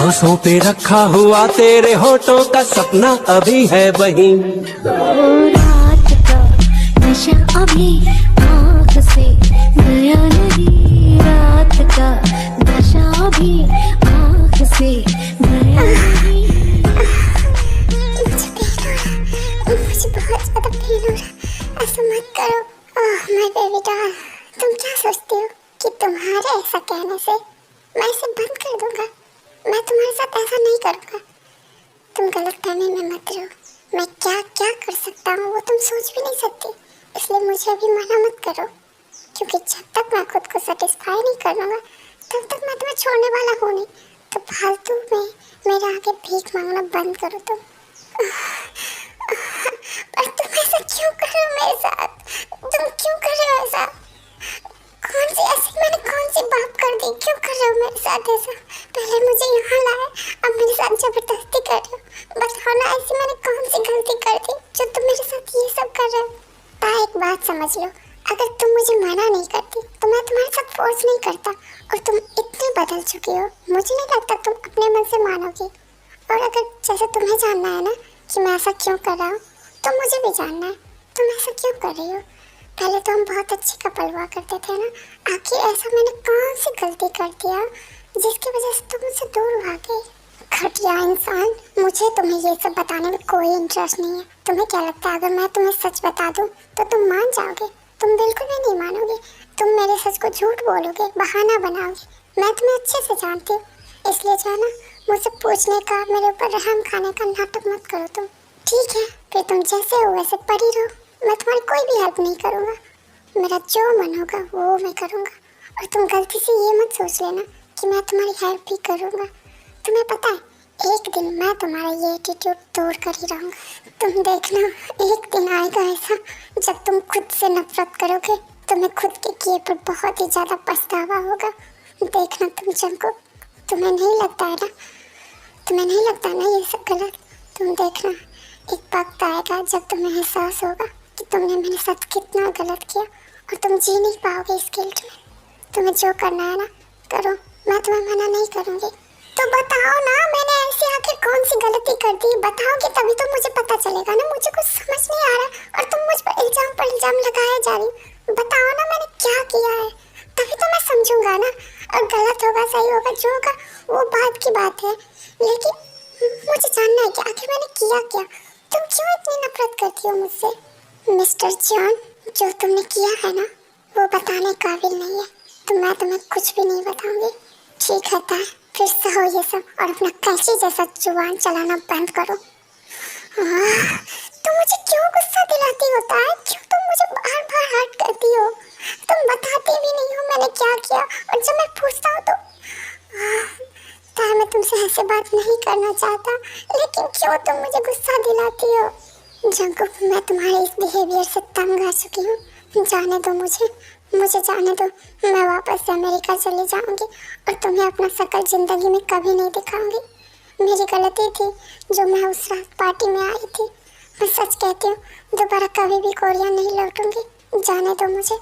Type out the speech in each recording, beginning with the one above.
सांसों पे रखा हुआ तेरे होठों का सपना अभी है वहीं। रात का नशा अभी आँख से गया नहीं, रात का नशा अभी आँख से गया नहीं। मुझे बहुत ज्यादा पेन हो रहा, ऐसा मत करो। माय बेबी डॉल, तुम क्या सोचती हो कि तुम्हारे ऐसा कहने से मैं इसे बंद कर दूंगा? मैं तुम्हारे साथ ऐसा नहीं करूंगा। तुम गलतफहमी में मत रहो। मैं क्या क्या कर सकता हूँ वो तुम सोच भी नहीं सकती, इसलिए मुझे अभी मना मत करो, क्योंकि जब तक मैं खुद को सेटिस्फाई नहीं कर लूँगा तब तक मैं तुम्हें छोड़ने वाला हूँ नहीं। तो फालतू में मेरे आगे भीख मांगना बंद करो तुम। पर तुम ऐसा क्यों कर रहे हो मेरे साथ? तुम क्यों कर रहे हो ऐसा? मैंने कौन सी बात कर दी? क्यों कर रहे हो मेरे साथ ऐसा? पहले मुझे यहाँ लाया, अब मेरे साथ जबरदस्ती कर रहे हो। बताओ ना, ऐसी मैंने कौन सी गलती कर दी जो तुम मेरे साथ ये सब कर रहे हो? एक बात समझ लो, अगर तुम मुझे मना नहीं करती तो मैं तुम्हारे साथ फोर्स नहीं करता। और तुम इतनी बदल चुकी हो, मुझे नहीं लगता तुम अपने मन से मानोगी। और अगर जैसे तुम्हें जानना है ना कि मैं ऐसा क्यों कर रहा हूँ, तो मुझे भी जानना है तुम ऐसा क्यों कर रही हो। पहले तो हम बहुत अच्छे कपल हुआ करते थे ना, आखिर ऐसा मैंने कौन सी गलती कर दिया जिसकी वजह से तुम मुझसे दूर भाग गई? घटिया इंसान, मुझे तुम्हें ये सब बताने में कोई इंटरेस्ट नहीं है। तुम्हें क्या लगता है अगर मैं तुम्हें सच बता दूं तो तुम मान जाओगे? तुम बिल्कुल भी नहीं मानोगे। तुम मेरे सच को झूठ बोलोगे, बहाना बनाओगे। मैं तुम्हें अच्छे से जानती हूँ, इसलिए जो है ना, मुझसे पूछने का, मेरे ऊपर रहम खाने का नाटक मत करो तुम। ठीक है, फिर तुम जैसे हो वैसे पड़ी रहो, मैं तुम्हारी कोई भी हेल्प नहीं करूँगा। मेरा जो मन होगा वो मैं करूँगा। और तुम गलती से ये मत सोच लेना कि मैं तुम्हारी हेल्प भी करूँगा। तुम्हें पता है, एक दिन मैं तुम्हारा ये एटीट्यूड दूर कर ही रहूँगा। तुम देखना, एक दिन आएगा ऐसा जब तुम खुद से नफरत करोगे, तुम्हें खुद के किए पर बहुत ही ज़्यादा पछतावा होगा। देखना तुम जंको, तुम्हें नहीं लगता है ना, तुम्हें नहीं लगता ना ये सब गलत? तुम देखना, एक वक्त आएगा जब तुम्हें एहसास होगा कि तुमने मेरे साथ कितना गलत किया और तुम जी नहीं पाओगे इस गिल्ट में। तुम्हें जो करना है ना करो, मैं तुम्हें मना नहीं करूँगी। तो बताओ ना, मैंने ऐसी आखिर कौन सी गलती कर दी? बताओगे तभी तो मुझे पता चलेगा ना। मुझे कुछ समझ नहीं आ रहा और तुम मुझ पर इल्जाम लगाए जा रही। बताओ ना मैंने क्या किया है, तभी तो मैं समझूंगा ना। और गलत होगा सही होगा जो होगा वो बात की बात है, लेकिन मुझे जानना है कि आखिर मैंने किया क्या। तुम क्यों इतनी नफरत करती हो मुझसे? मिस्टर जॉन, जो तुमने किया है ना वो बताने काबिल नहीं है, तो मैं तुम्हें कुछ भी नहीं बताऊंगी। ठीक है तार, फिर से हो ये सब और अपना कैंची जैसा जुबान चलाना बंद करो। तुम मुझे क्यों गुस्सा दिलाती हो तार? क्यों तुम मुझे बार बार हर्ट करती हो? तुम बताती भी नहीं हो मैंने क्या किया, और जब मैं पूछता हूँ तो तार, मैं तुमसे ऐसे बात नहीं करना चाहता, लेकिन क्यों तुम मुझे गुस्सा दिलाती हो? जंकुक, मैं तुम्हारे इस बिहेवियर से तंग आ चुकी हूँ। जाने दो मुझे जाने दो। मैं वापस से अमेरिका चली जाऊंगी और तुम्हें अपना शकल जिंदगी में कभी नहीं दिखाऊंगी। मेरी गलती थी जो मैं उस रात पार्टी में आई थी। मैं सच कहती हूँ, दोबारा कभी भी कोरिया नहीं लौटूंगी। जाने दो मुझे।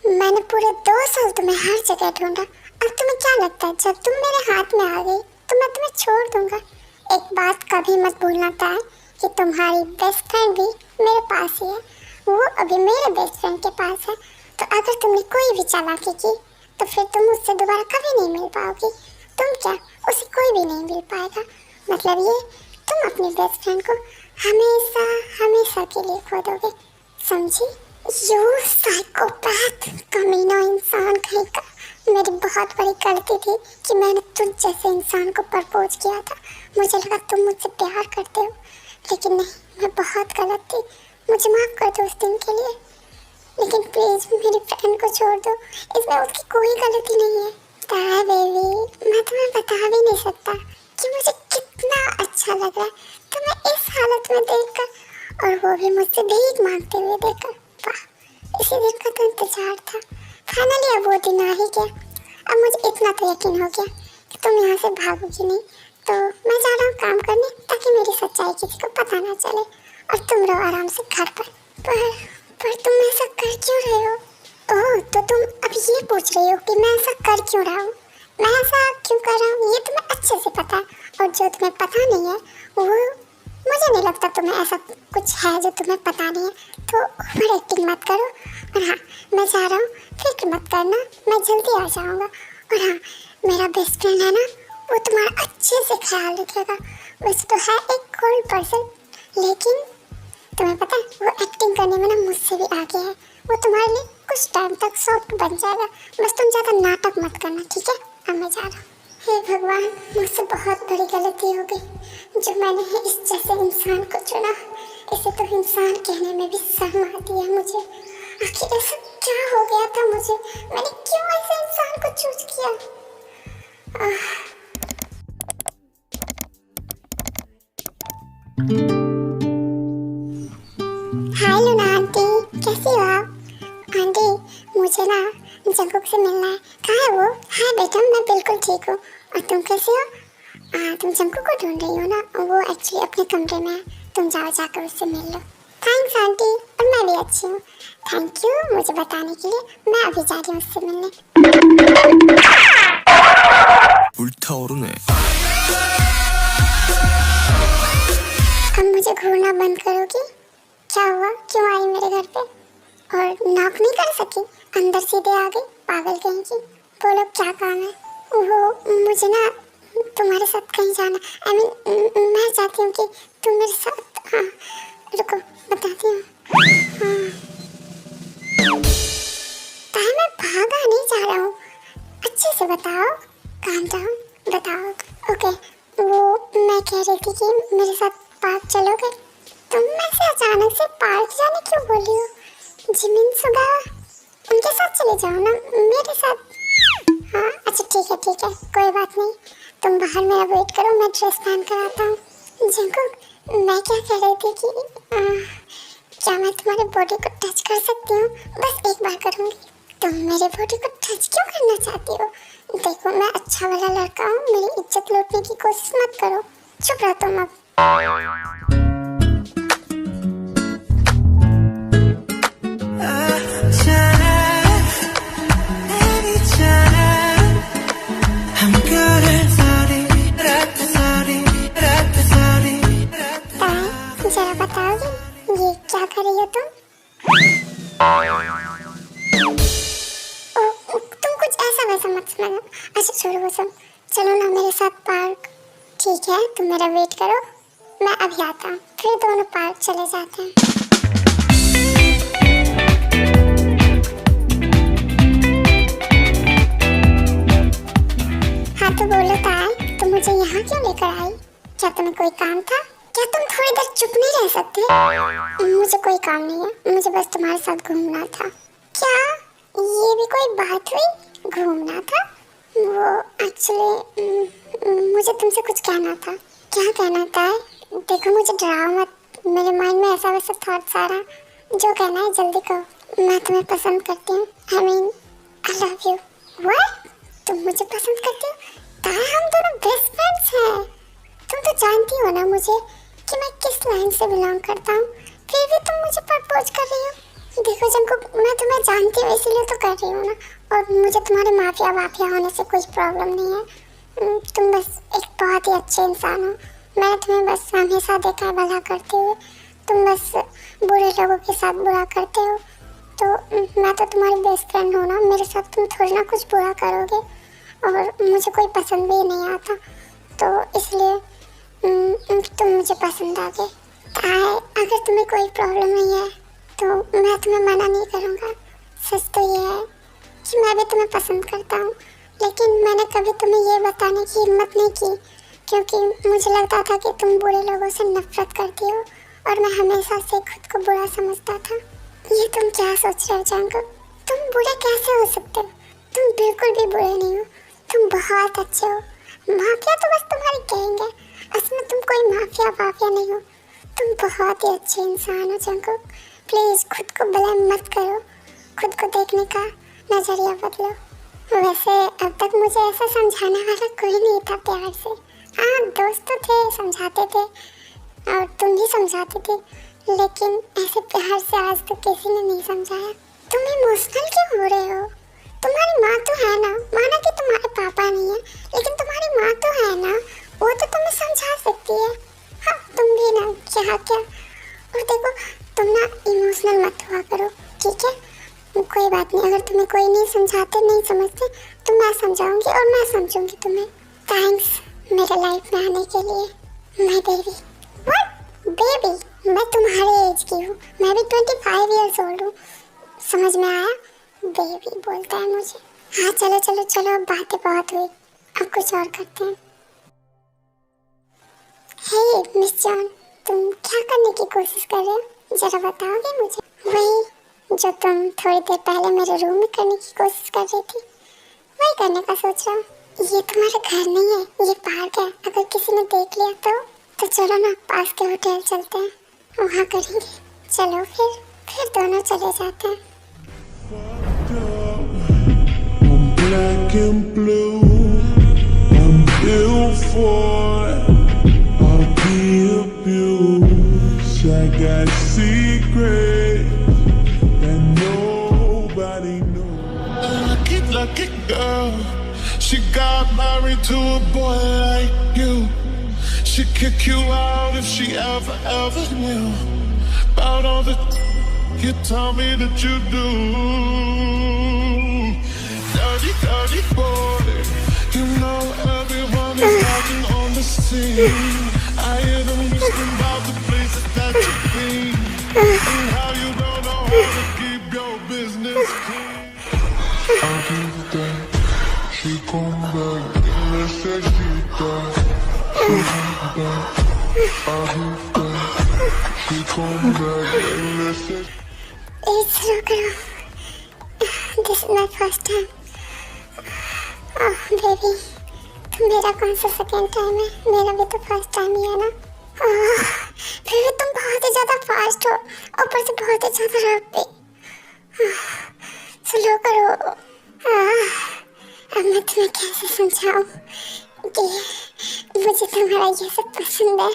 मैंने पूरे 2 साल तुम्हें हर जगह ढूंढा, अब तुम्हें क्या लगता है जब तुम मेरे हाथ में आ गई तो मैं तुम्हें छोड़ दूंगा? एक बात कभी मत भूलना था कि तुम्हारी बेस्ट फ्रेंड भी मेरे पास ही है, वो अभी मेरे बेस्ट फ्रेंड के पास है। तो अगर तुमने कोई भी चालाकी की तो फिर तुम उससे दोबारा कभी नहीं मिल पाओगी। तुम क्या, उसे कोई भी नहीं मिल पाएगा। मतलब ये, तुम अपनी बेस्ट फ्रेंड को हमेशा हमेशा के लिए खो दोगे, समझी? यू साइकोपैथ, कमीना इंसान कहीं का। मेरी बहुत बड़ी गलती थी कि मैंने तुझ जैसे इंसान को प्रपोज किया था। मुझे लगा तुम मुझसे प्यार करते हो, लेकिन नहीं, मैं बहुत गलत थी। मुझे माफ़ कर दो उस दिन के लिए, लेकिन प्लीज़ मेरी फ्रेंड को छोड़ दो, इसमें उसकी कोई गलती नहीं है। तारा बेबी, मैं तुम्हें बता भी नहीं सकता कि मुझे कितना अच्छा लग रहा है तुम्हें इस हालत में देखकर, और वो भी मुझसे भीख मांगते हुए देखकर। वाह, इसी दिन का तो इंतजार था। फाइनली अब वो दिन आ ही गया। अब मुझे इतना तो यकीन हो गया कि तुम यहाँ से भागोगी नहीं, तो मैं जा रहा हूँ काम करने ताकि मेरी सच्चाई किसी को पता ना चले और तुम रहो आराम से घर पर तुम ऐसा कर क्यों रहे हो? ओह, तो तुम अब ये पूछ रही हो कि मैं ऐसा कर क्यों रहा हूँ? मैं ऐसा क्यों कर रहा हूँ ये तुम्हें अच्छे से पता है, और जो तुम्हें पता नहीं है वो मुझे नहीं लगता तुम्हें ऐसा कुछ है जो तुम्हें पता नहीं है। तो ओवर एक्टिंग मत करो। और हाँ, मैं जा रहा हूँ, फिक्र मत करना, मैं जल्दी आ जाऊँगा। और हाँ, मेरा बेस्ट फ्रेंड है ना, वो तुम्हारा अच्छे से ख्याल रखेगा। वैसे तो है एक कोल्ड पर्सन, लेकिन तुम्हें पता है वो एक्टिंग करने में ना मुझसे भी आगे है। वो तुम्हारे लिए कुछ टाइम तक सॉफ्ट बन जाएगा, बस तुम ज़्यादा नाटक मत करना, ठीक है? अब मैं जा रहा हूँ। हे भगवान, मुझसे बहुत बड़ी गलती हो गई जो मैंने इस जैसे इंसान को चुना। इसे तो इंसान कहने में भी शर्म आती है मुझे। आखिर ऐसा क्या हो गया था मुझे? मैंने क्यों ऐसे इंसान को चूज किया? हाय लूना आंटी, कैसी हो आप? आंटी, मुझे ना जंकुक से मिलना है। कहाँ है वो? हाय बेटा, मैं बिल्कुल ठीक हूँ। और तुम कैसी हो? तुम जंकुक को ढूंढ रही हो ना? वो एक्चुअली अपने कमरे में है, तुम जाओ जाकर उससे मिल लो। थैंक्स आंटी, और मैं भी अच्छी हूँ। थैंक यू मुझे बताने के लिए। मैं अभी जा रही हूँ उससे मिलने। 불타오르네. अब मुझे घूरना बंद करोगी? क्या हुआ? क्यों आई मेरे घर पे? और नॉक नहीं कर सकी? अंदर सीधे आ गई, पागल कहीं की। बोलो क्या काम है? वो मुझे ना तुम्हारे साथ कहीं जाना। आई मीन मैं चाहती हूँ कि तुम मेरे साथ। हाँ रुको, बताती हूँ। हाँ, ताई मैं भागा नहीं जा रहा हूँ, अच्छे से बताओ। काम डाउन, बताओ। ओके, वो मैं कह रही थी कि मेरे साथ पार्क चलोगे? तुम मैं से अचानक से पार्क जाने क्यों बोली हो? जिमिन सुगा उनके साथ चले जाओ ना, मेरे साथ। हाँ अच्छा ठीक है, कोई बात नहीं। तुम बाहर मेरा वेट करो, मैं ड्रेस पहन कर आता हूँ। जंकुक, मैं क्या कह रही थी कि क्या मैं तुम्हारे बॉडी को टच कर सकती हूँ? बस एक बार करूँगी। तुम मेरे बॉडी को टच क्यों करना चाहती हो? देखो मैं अच्छा वाला लड़का हूँ, मेरी इज्जत लूटने की कोशिश मत करो। चुप रहो तुम अब। जरा बताओगे ये क्या कर रही हो तुम? तुम कुछ ऐसा वैसा मत समझना। अच्छा छोड़ो वो सब, चलो ना मेरे साथ पार्क। ठीक है, तुम मेरा वेट करो, मैं अभी आता हूँ, फिर दोनों पार्क चले जाते हैं। हाँ तो बोलो ताई, तुम मुझे यहाँ क्यों लेकर आई? क्या तुम्हें कोई काम था? क्या तुम थोड़ी देर चुप नहीं रह सकते? मुझे कोई काम नहीं है, मुझे बस तुम्हारे साथ घूमना था। क्या ये भी कोई बात हुई? घूमना था? वो एक्चुअली मुझे तुमसे कुछ कहना था। क्या कहना था? देखो मुझे डराओ मत, मेरे माइंड में ऐसा वैसा थॉट्स आ रहा। जो कहना है जल्दी कहो। मैं तुम्हें पसंद करती हूँ, I mean I love you. What? तुम मुझे पसंद करती हो? ताई हम दोनों बेस्ट फ्रेंड्स हैं। तुम तो जानती हो ना मुझे कि मैं किस लाइन से बिलोंग करता हूँ, फिर भी तुम मुझे प्रपोज कर रही हो। देखो जंकुक, मैं तुम्हें जानती हूँ इसीलिए तो कर रही हूँ ना, और मुझे तुम्हारे माफिया होने से कोई प्रॉब्लम नहीं है। तुम बस एक बहुत ही अच्छे इंसान हो। मैंने तुम्हें बस हमेशा देखा है भला करते हुए, तुम बस बुरे लोगों के साथ बुरा करते हो। तो मैं तो तुम्हारी बेस्ट फ्रेंड हूँ ना, मेरे साथ तुम थोड़ी ना कुछ बुरा करोगे, और मुझे कोई पसंद भी नहीं आता, तो इसलिए तुम मुझे पसंद आ गए। अगर तुम्हें कोई प्रॉब्लम नहीं है तो मैं तुम्हें मना नहीं करूँगा। सच तो ये है कि मैं भी तुम्हें पसंद करता हूँ, लेकिन मैंने कभी तुम्हें ये बताने की हिम्मत नहीं की, क्योंकि मुझे लगता था कि तुम बुरे लोगों से नफरत करती हो, और मैं हमेशा से खुद को बुरा समझता था। ये तुम क्या सोच रहे हो जंकुक? तुम बुरे कैसे हो सकते हो? तुम बिल्कुल भी बुरे नहीं हो, तुम बहुत अच्छे हो। माफिया तो बस तुम्हारी कहेंगे, असल में तुम कोई माफिया नहीं हो, तुम बहुत ही अच्छे इंसान हो जंकुक। प्लीज़ खुद को ब्लेम मत करो, खुद को देखने का नज़रिया बदलो। वैसे अब तक मुझे ऐसा समझाने वाला कोई नहीं था प्यार से। हाँ दोस्त तो थे, समझाते थे, और तुम भी समझाते थे, लेकिन ऐसे प्यार से आज तक किसी ने नहीं समझाया। तुम इमोशनल क्यों हो रहे हो? तुम्हारी माँ तो है ना, माना कि तुम्हारे पापा नहीं है, तुम्हें कोई नहीं समझाते, नहीं समझते, तो मैं समझाऊंगी और मैं समझूंगी तुम्हें। थैंक्स मेरे लाइफ में आने के लिए माय बेबी। What baby? मैं तुम्हारे एज की हूँ, मैं भी 25 ईयर्स ओल्ड हूँ। समझ में आया? बेबी बोलता है मुझे। हाँ चलो चलो चलो, अब बातें बहुत हुई, अब कुछ और करते हैं। हे मिस जॉन, तुम क्या करने की कोशिश कर रहे हो, जरा बताओगे मुझे? वही जो तुम थोड़ी देर पहले मेरे रूम में करने की कोशिश कर रही थी, वही करने का सोच रहा हूँ। ये तुम्हारा घर नहीं है, ये पार्क है। अगर किसी ने देख लिया तो चलो ना पास के होटल चलते हैं, वहाँ करेंगे। चलो फिर दोनों चले जाते हैं। I'm black and blue, I'm built for I'll be abused. I got secrets that nobody knows. Lucky girl, she got married to a boy like you. She'd kick you out if she ever knew about all the you tell me that you do. Dirty boy, you know everyone is watching on the scene. I hear them whispering about the places that you've been and how you don't know how to keep your business clean. I do that, she come back and necesita. She do that, I do that, she come back and necesita. It's so good. This is my first time. Oh baby, मेरा कौन सा second time है? मेरा भी तो first time ही है ना। Baby तुम बहुत ही ज़्यादा फास्ट हो, ऊपर से बहुत ही ज़्यादा रफ भी। स्लो करो। अब मैं तुम्हें कैसे समझाऊं कि मुझे तुम्हारा ये सब पसंद है।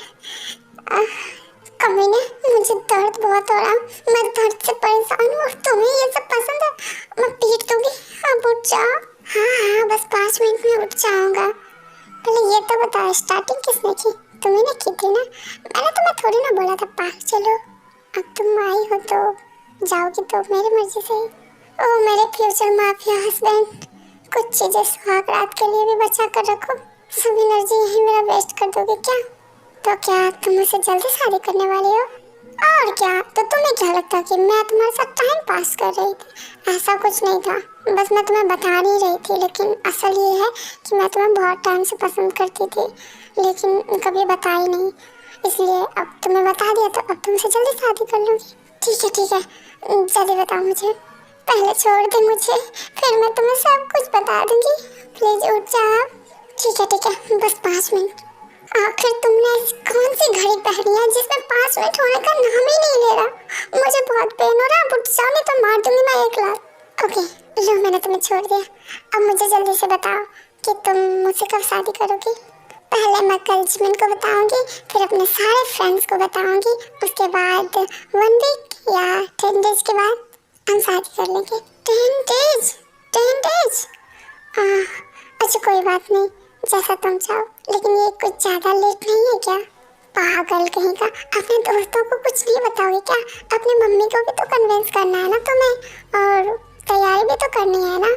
कमीने, मुझे दर्द बहुत हो रहा, मैं दर्द से परेशान हूँ और तुम्हें ये सब पसंद है। मैं पीट दूंगी, अब उठ जाओ। हाँ बस 5 मिनट में उठ जाऊंगा। पहले ये तो बताओ, स्टार्टिंग किसने की? तुम्ही ने की थी ना? मैंने तुम्हें थोड़ी ना बोला था पार्क चलो। अब तुम आई हो तो जाओगी तो मेरी मर्जी से। ओ मेरे फ्यूचर माफिया हस्बैंड, कुछ चीजें सुहाग रात के लिए भी बचा कर रखो। सब एनर्जी यही मेरा वेस्ट कर दोगे क्या? तो क्या तुम मुझसे जल्दी शादी करने वाली हो? और क्या? तो तुम्हें क्या लगता कि मैं तुम्हारे साथ टाइम पास कर रही थी? ऐसा कुछ नहीं था, बस मैं तुम्हें बता नहीं रही थी। लेकिन असल ये है कि मैं तुम्हें बहुत टाइम से पसंद करती थी, लेकिन कभी बताई नहीं। इसलिए अब तुम्हें बता दिया तो अब तुमसे जल्दी शादी कर लूँगी। ठीक है, जल्दी बताओ मुझे। पहले छोड़ दे मुझे, फिर मैं तुम्हें सब कुछ बता दूँगी। प्लीज़ उठ जाओ। ठीक है, बस 5 मिनट। आखिर तुमने कौन सी घड़ी पहनी है जिसमें 5 मिनट होने का नाम ही नहीं ले रहा? मुझे बहुत पेन हो रहा है, उठ जाओ नहीं तो मार दूंगी मैं 1 लात। ओके लो, मैंने तुम्हें छोड़ दिया। अब मुझे जल्दी से बताओ कि तुम मुझसे कब शादी करोगी? पहले मैं कल जिमिन को बताऊंगी, फिर अपने सारे फ्रेंड्स को बताऊंगी। उसके बाद 1 वीक या 10 डेज के बाद हम शादी कर लेंगे। 10 डेज? अच्छा कोई बात नहीं, जैसा तुम चाहो। लेकिन ये कुछ ज़्यादा लेट नहीं है क्या? पागल कहीं का, अपने दोस्तों को कुछ नहीं बताओगे क्या? अपनी मम्मी को भी तो कन्विंस करना है ना तुम्हें, और तैयारी भी तो करनी है ना।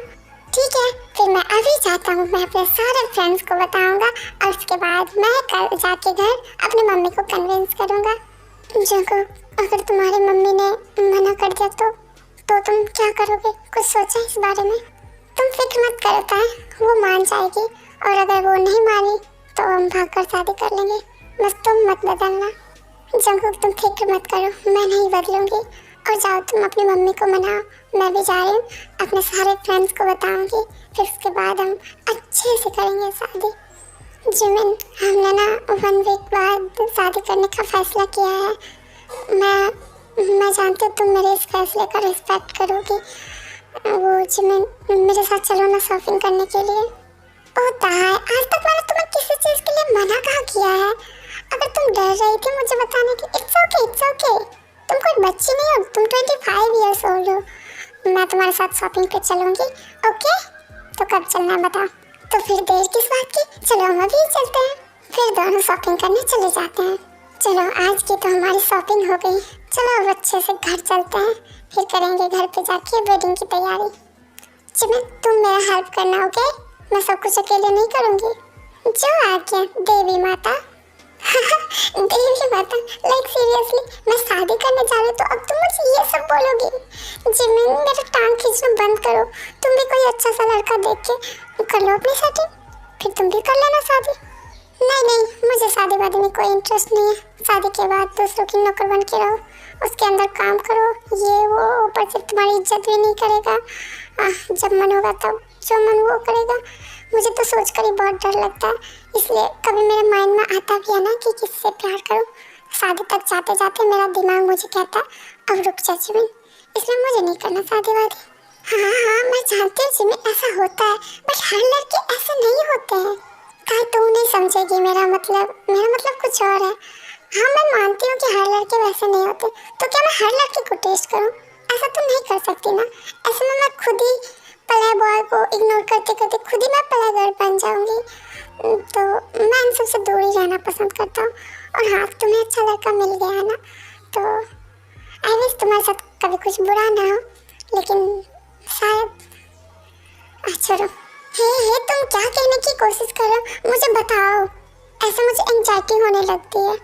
ठीक है, फिर मैं अभी जाता हूँ, मैं अपने सारे फ्रेंड्स को बताऊँगा और उसके बाद मैं कल जाके घर अपनी मम्मी को कन्विंस करूँगा। जंकुक, अगर तुम्हारी मम्मी ने मना कर दिया तो तुम क्या करोगे? कुछ सोचा इस बारे में? तुम फिक्र मत करो, वो मान जाएगी, और अगर वो नहीं मानी तो हम भागकर शादी कर लेंगे। बस तुम मत बदलना। जंकुक तुम फिक्र मत करो, मैं नहीं बदलूंगी। और जाओ तुम अपनी मम्मी को मनाओ, मैं भी जा रही हूँ, अपने सारे फ्रेंड्स को बताऊंगी, फिर उसके बाद हम अच्छे से करेंगे शादी। जिमिन, हमने ना 1 वीक बाद शादी करने का फैसला किया है। मैं जानती हूँ तुम मेरे इस फैसले का रिस्पेक्ट करोगी। वो जिमिन, मेरे साथ चलो ना शॉपिंग करने के लिए। होता है, आज तक मैंने तुम्हें किसी चीज़ के लिए मना कहाँ किया है? अगर तुम डर रही थी मुझे बताने की, इट्स ओके। तुम कोई बच्ची नहीं हो, तुम 25 ईयर्स ओल्ड हो। मैं तुम्हारे साथ शॉपिंग पे चलूँगी। ओके, तो कब चलना है बताओ? तो फिर देर किस बात की, चलो हम अभी चलते हैं, फिर दोनों शॉपिंग करने चले जाते हैं। चलो आज की तो हमारी शॉपिंग हो गई, चलो अब अच्छे से घर चलते हैं, फिर करेंगे घर पे जाके वेडिंग की तैयारी। जिमिन तुम मेरा हेल्प करना, ओके? मैं सब कुछ अकेले नहीं करूँगी। जो आज्ञा देवी माता। देवी माता, लाइक सीरियसली मैं शादी करने जा रही हूँ तो अब तुम मुझे ये सब बोलोगी? जिमिन मेरा टांग खींचना बंद करो। तुम भी कोई अच्छा सा लड़का देख के कर लो अपनी सेटिंग, फिर तुम भी कर लेना शादी। नहीं, मुझे शादी वादी में कोई इंटरेस्ट नहीं है। शादी के बाद दूसरों की नौकर बन के रहो, उसके अंदर काम करो, ये वो, ऊपर से तुम्हारी इज्जत भी नहीं करेगा। जब मन होगा तब जो मन वो करेगा। मुझे तो सोच कर ही बहुत डर लगता है, इसलिए कभी मेरे माइंड में आता भी है ना कि किससे प्यार करूं। शादी तक जाते जाते मेरा दिमाग मुझे कहता है अब रुक जा जिमिन, इसलिए मुझे नहीं करना शादी वादी। हाँ, मैं जानती हूँ जिमिन ऐसा होता है, बट हर लड़के ऐसे नहीं होते हैं। कहीं तुम नहीं समझेगी मेरा मतलब कुछ और है। हाँ, मैं मानती हूँ कि हर लड़के वैसे नहीं होते, तो क्या मैं हर लड़के को टेस्ट करूँ? ऐसा तो नहीं कर सकती ना। ऐसे में मैं खुद ही पलाय बॉय को इग्नोर करते करते खुद ही मैं पलाय गर्ल बन जाऊँगी। तो मैं इन सबसे दूर ही रहना पसंद करता हूँ। और हाँ, तुम्हें अच्छा लड़का मिल गया है ना, तो आई विश तुम्हारे साथ कभी कुछ बुरा ना हो, लेकिन शायद। छोड़ो। हे, तुम क्या कहने की कोशिश कर रहे हो? मुझे बताओ, ऐसे मुझे एंजाइटी होने लगती है।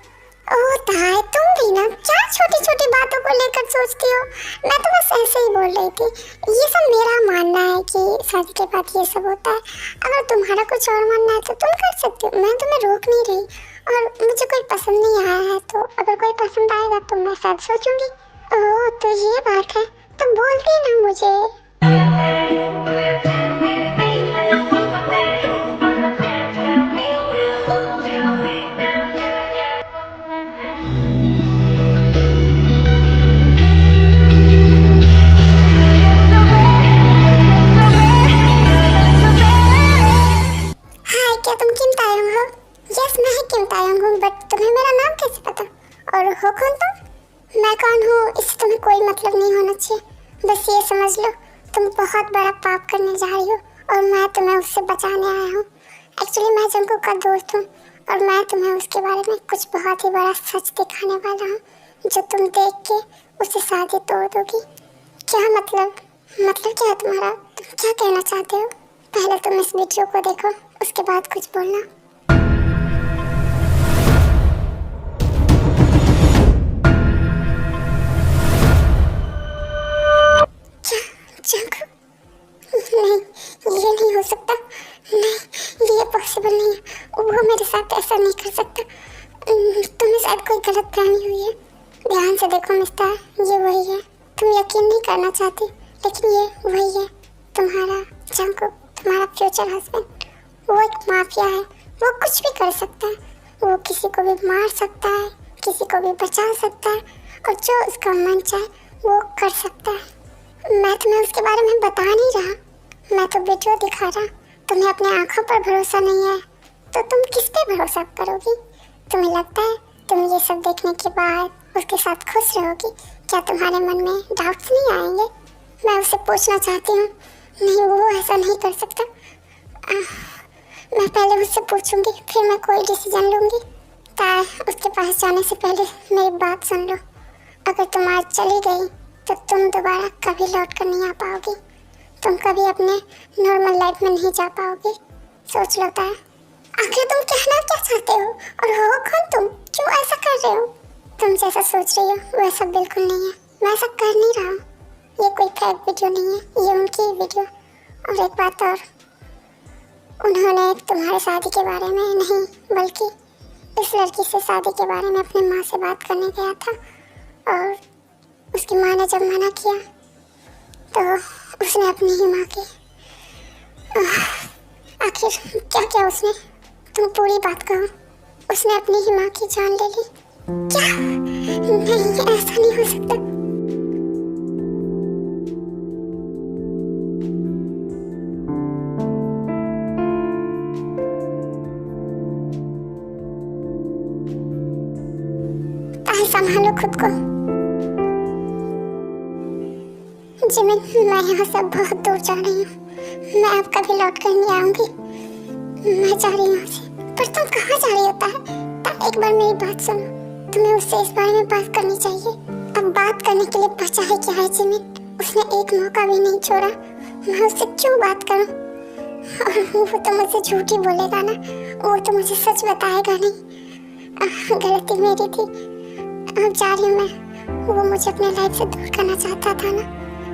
ओह ताई, तुम भी ना क्या छोटी छोटी बातों को लेकर सोचती हो? मैं तो बस ऐसे ही बोल रही थी। ये सब मेरा मानना है कि शादी के बाद ये सब होता है। अगर तुम्हारा कुछ और मानना है तो तुम कर सकते हो, मैं तुम्हें रोक नहीं रही। और मुझे कोई पसंद नहीं आया है, तो अगर कोई पसंद आएगा तो मैं शायद सोचूंगी। ओह, तो ये बात है, तो बोलती ना मुझे। क्या तुम किम तायंग हो? यस, मैं ही किम तायंग हूँ, बट तुम्हें मेरा नाम कैसे पता? और हो कौन तुम? मैं कौन हूँ इससे तुम्हें कोई मतलब नहीं होना चाहिए। बस ये समझ लो तुम बहुत बड़ा पाप करने जा रही हो और मैं तुम्हें उससे बचाने आया हूँ। एक्चुअली मैं जंगू का दोस्त हूँ और मैं तुम्हें उसके बारे में कुछ बहुत ही बड़ा सच दिखाने वाला हूँ, जो तुम देख के उससे शादी तोड़ दोगी। क्या मतलब क्या है तुम्हारा? तुम क्या कहना चाहते हो? पहले तुम इस वीडियो को देखो, उसके बाद कुछ बोलना। क्या जंगू? नहीं, ये नहीं हो सकता। नहीं, ये पॉसिबल नहीं है। वो मेरे साथ ऐसा नहीं कर सकता। तुम्हें शायद कोई गलतफहमी हुई है। ध्यान से देखो मिस्टर, ये वही है। तुम यकीन नहीं करना चाहती, लेकिन ये वही है। तुम्हारा जंगू, तुम्हारा फ्यूचर हस्बैंड। वो एक माफिया है, वो कुछ भी कर सकता है। वो किसी को भी मार सकता है, किसी को भी बचा सकता है, और जो उसका मन चाहे वो कर सकता है। मैं तुम्हें उसके बारे में बता नहीं रहा, मैं तो वीडियो दिखा रहा। तुम्हें अपने आंखों पर भरोसा नहीं है तो तुम किस पे भरोसा करोगी? तुम्हें लगता है तुम ये सब देखने के बाद उसके साथ खुश रहोगी? क्या तुम्हारे मन में डाउट्स नहीं आएंगे? मैं उससे पूछना चाहती हूँ। नहीं, वो ऐसा नहीं कर सकता। मैं पहले उससे पूछूंगी, फिर मैं कोई डिसीजन लूंगी। ताई, उसके पास जाने से पहले मेरी बात सुन लो। अगर तुम आज चली गई तो तुम दोबारा कभी लौट कर नहीं आ पाओगी। तुम कभी अपने नॉर्मल लाइफ में नहीं जा पाओगी। सोच लो ताई, आखिर तुम कहना क्या चाहते हो? और हो कौन तुम? क्यों ऐसा कर रहे हो? तुम जैसा सोच रही हो वैसा बिल्कुल नहीं है। मैं ऐसा कर नहीं रहा हूँ। ये कोई फेक वीडियो नहीं है, ये उनकी वीडियो। और एक बात और, उन्होंने तुम्हारे शादी के बारे में नहीं, बल्कि इस लड़की से शादी के बारे में अपनी माँ से बात करने गया था। और उसकी माँ ने जब मना किया तो उसने अपनी ही माँ की। आखिर क्या क्या उसने? तुम पूरी बात कहो। उसने अपनी ही माँ की जान ले ली। क्या? नहीं, ऐसा नहीं हो सकता। संभालो खुद को। जिमिन, मैं यहाँ से बहुत दूर जा रही हूँ। मैं अब कभी लौट कर नहीं आऊंगी। मैं जा रही हूँ यहाँ से। पर तुम कहाँ जा रही होता है? एक बार मेरी बात सुनो। तुम्हें उससे इस बारे में बात करनी चाहिए। अब बात करने के लिए बचा है क्या है जिमिन? उसने एक मौका भी नहीं छोड़ा मैं उससे क्यों बात करूं? और वो तो मुझसे झूठ ही बोलेगा ना, वो तो मुझे सच बताएगा नहीं। गलती मेरी थी, अब जा रही हूँ मैं। वो मुझे अपने लाइफ से दूर करना चाहता था ना,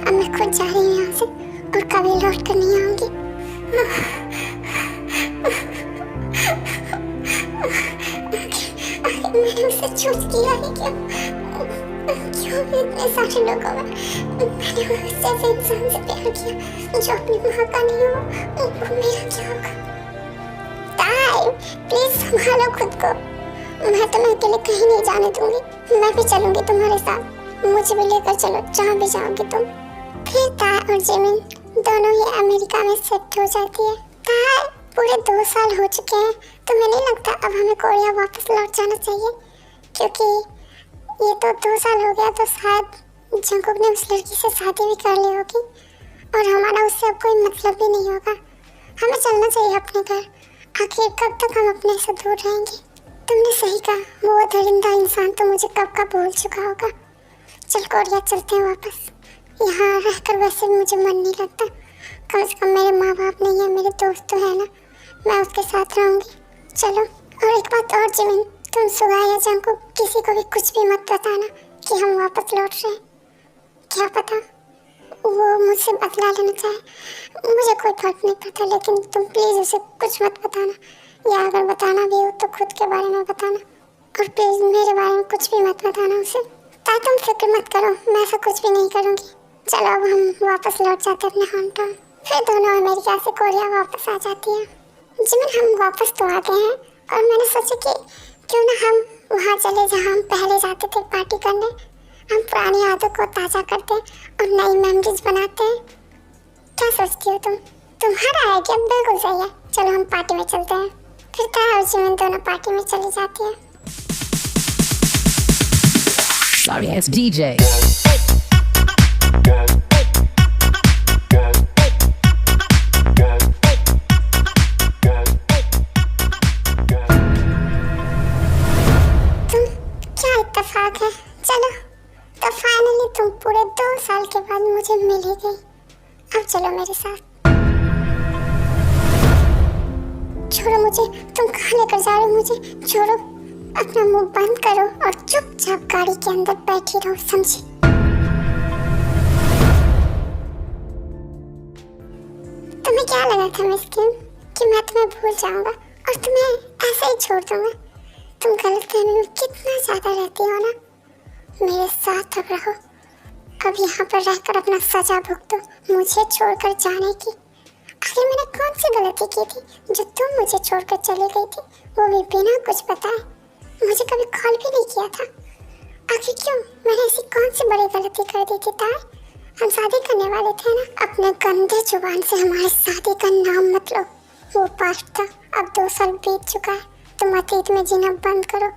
अब मैं खुद जा रही हूँ यहाँ से और कभी लौट कर नहीं आऊंगी। मैंने उससे झूठ किया ही क्यों? क्यों इतने सारे लोगों में मैंने उससे इंसान से प्यार किया जो अपनी माँ का नहीं हो, मेरा क्या होगा? ताई, प्लीज संभालो खुद को। मैं तुम्हें अकेले कहीं नहीं जाने दूंगी, मैं भी चलूंगी तुम्हारे साथ, मुझे भी लेकर चलो जहाँ भी जाओगी तुम। फिर ताई और जिमिन दोनों ही अमेरिका में सेट हो जाती है। ताई, पूरे 2 साल हो चुके हैं, तुम्हें नहीं लगता अब हमें कोरिया वापस लौट जाना चाहिए? क्योंकि ये तो 2 साल हो गया, तो शायद जंकुक ने उस लड़की से शादी भी कर ली होगी और हमारा उससे अब कोई मतलब भी नहीं होगा। हमें चलना चाहिए अपने घर। आखिर कब तक हम अपने से दूर रहेंगे? तुमने सही कहा, वो दरिंदा इंसान तो मुझे कब का भूल चुका होगा। चल कोरिया चलते हैं वापस। यहाँ रहकर वैसे भी मुझे मन नहीं लगता। कम से कम मेरे माँ बाप नहीं है, मेरे दोस्त तो है ना, मैं उसके साथ रहूँगी। चलो। और एक बात और जिमिन, तुम सुगा या जंकुक किसी को भी कुछ भी मत बताना कि हम वापस लौट रहे हैं। क्या पता वो मुझसे बदला लेना चाहे, मुझे कोई फर्क नहीं पड़ता, लेकिन तुम प्लीज उसे कुछ मत बताना, या अगर बताना भी हो तो खुद के बारे में बताना, और प्लीज मेरे बारे में कुछ भी मत बताना उसे। ताई तुम फिक्र मत करो, मैं ऐसा कुछ भी नहीं करूँगी। चलो अब हम वापस लौट जाते अपने होम टाउन। फिर दोनों अमेरिका से कोरिया वापस आ जाती है। जिमिन हम वापस तो आ गए हैं और मैंने सोचा कि क्यों ना हम वहाँ चले जहाँ हम पहले जाते थे पार्टी करने। हम पुरानी यादों को ताज़ा करते और नई मेमोरीज बनाते हैं। क्या सोचती हो तुम? तुम्हारा आइडिया बिल्कुल सही है। चलो हम पार्टी में चलते हैं। फिर ताई और जिमिन दोनों पार्टी में चली जाती है। Sorry ass DJ. क्या इत्तेफाक है। चलो तो फाइनली तुम पूरे 2 साल के बाद मुझे मिल ही गई। अब चलो मेरे साथ। छोड़ो मुझे, तुम कहाँ लेकर जा रहे हो मुझे? छोड़ो, अपना मुंह बंद करो और चुपचाप गाड़ी के अंदर बैठी रहो, समझी? तुम्हें क्या लगा था मिस्किन कि मैं तुम्हें भूल जाऊंगा और तुम्हें ऐसे ही छोड़ दूंगा? तुम गलतफहमी में कितना ज्यादा रहती हो ना। मेरे साथ अब रहो, अब यहाँ पर रहकर अपना सजा भुगतो मुझे छोड़कर जाने की। आखिर मैंने कौन सी गलती की थी जो तुम मुझे छोड़कर चली गई थी, वो भी बिना कुछ बताए? मुझे कभी कॉल भी नहीं किया था। आखिर क्यों? मैंने ऐसी कौन सी बड़ी गलती कर दी थी ताई? हम शादी करने वाले थे ना। अपने गंदे जुबान से हमारी शादी का नाम मत लो। वो पास्ट था, अब 2 साल बीत चुका है। तुम अतीत में जीना बंद करो,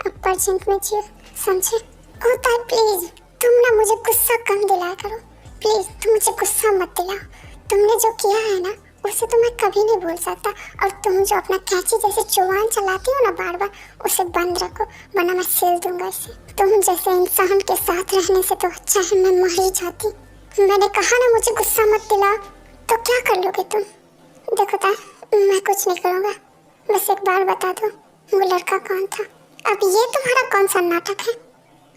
अब प्रेजेंट में जियो, समझे? ओ ताई प्लीज, तुम ना मुझे गुस्सा कम दिलाया करो। प्लीज तुम मुझे गुस्सा मत दिलाओ। तुमने जो किया है ना उसे तो मैं कभी नहीं भूल सकता। और तुम जो अपना कैंची जैसे जुबान चलाती हो ना बार बार, उसे बंद रखो वरना मैं सिल दूंगा इसे। तुम जैसे इंसान के साथ रहने से तो अच्छा है मैं मर ही जाती। मैंने कहा ना मुझे गुस्सा मत दिलाओ, तो क्या कर लोगे तुम? देखो ताई, मैं कुछ नहीं करूँगा, बस एक बार बता दो वो लड़का कौन था? अब ये तुम्हारा कौन सा नाटक है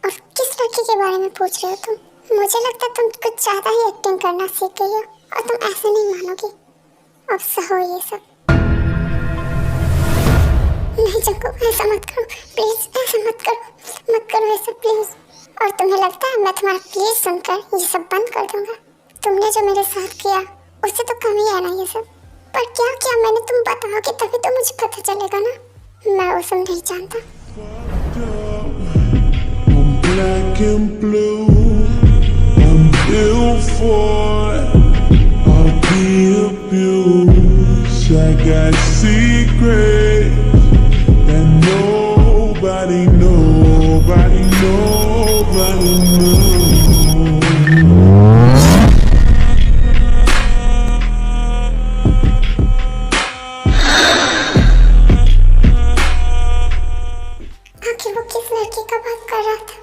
और किस लड़की के बारे में पूछ रहे हो तुम? मुझे लगता है तुम कुछ ज्यादा ही एक्टिंग करना सीख गई हो और तुम ऐसे नहीं मानोगी। अब सहो ये सब। नहीं जंकुक, ऐसा मत करो प्लीज, ऐसा मत करो ऐसा प्लीज। और तुम्हें लगता है मैं तुम्हारा प्लीज सुनकर ये सब बंद कर दूंगा? तुमने जो मेरे साथ किया उससे तो कम ही है ना ये सब। पर क्या किया मैंने, तुम बताओगे तभी तो मुझे पता चलेगा ना। मैं वो सब नहीं जानता। I'm black and blue, I'm ill for it, I'll be abused. I got secrets that nobody knows. आखिर वो किस लड़की का बात कर रहा था?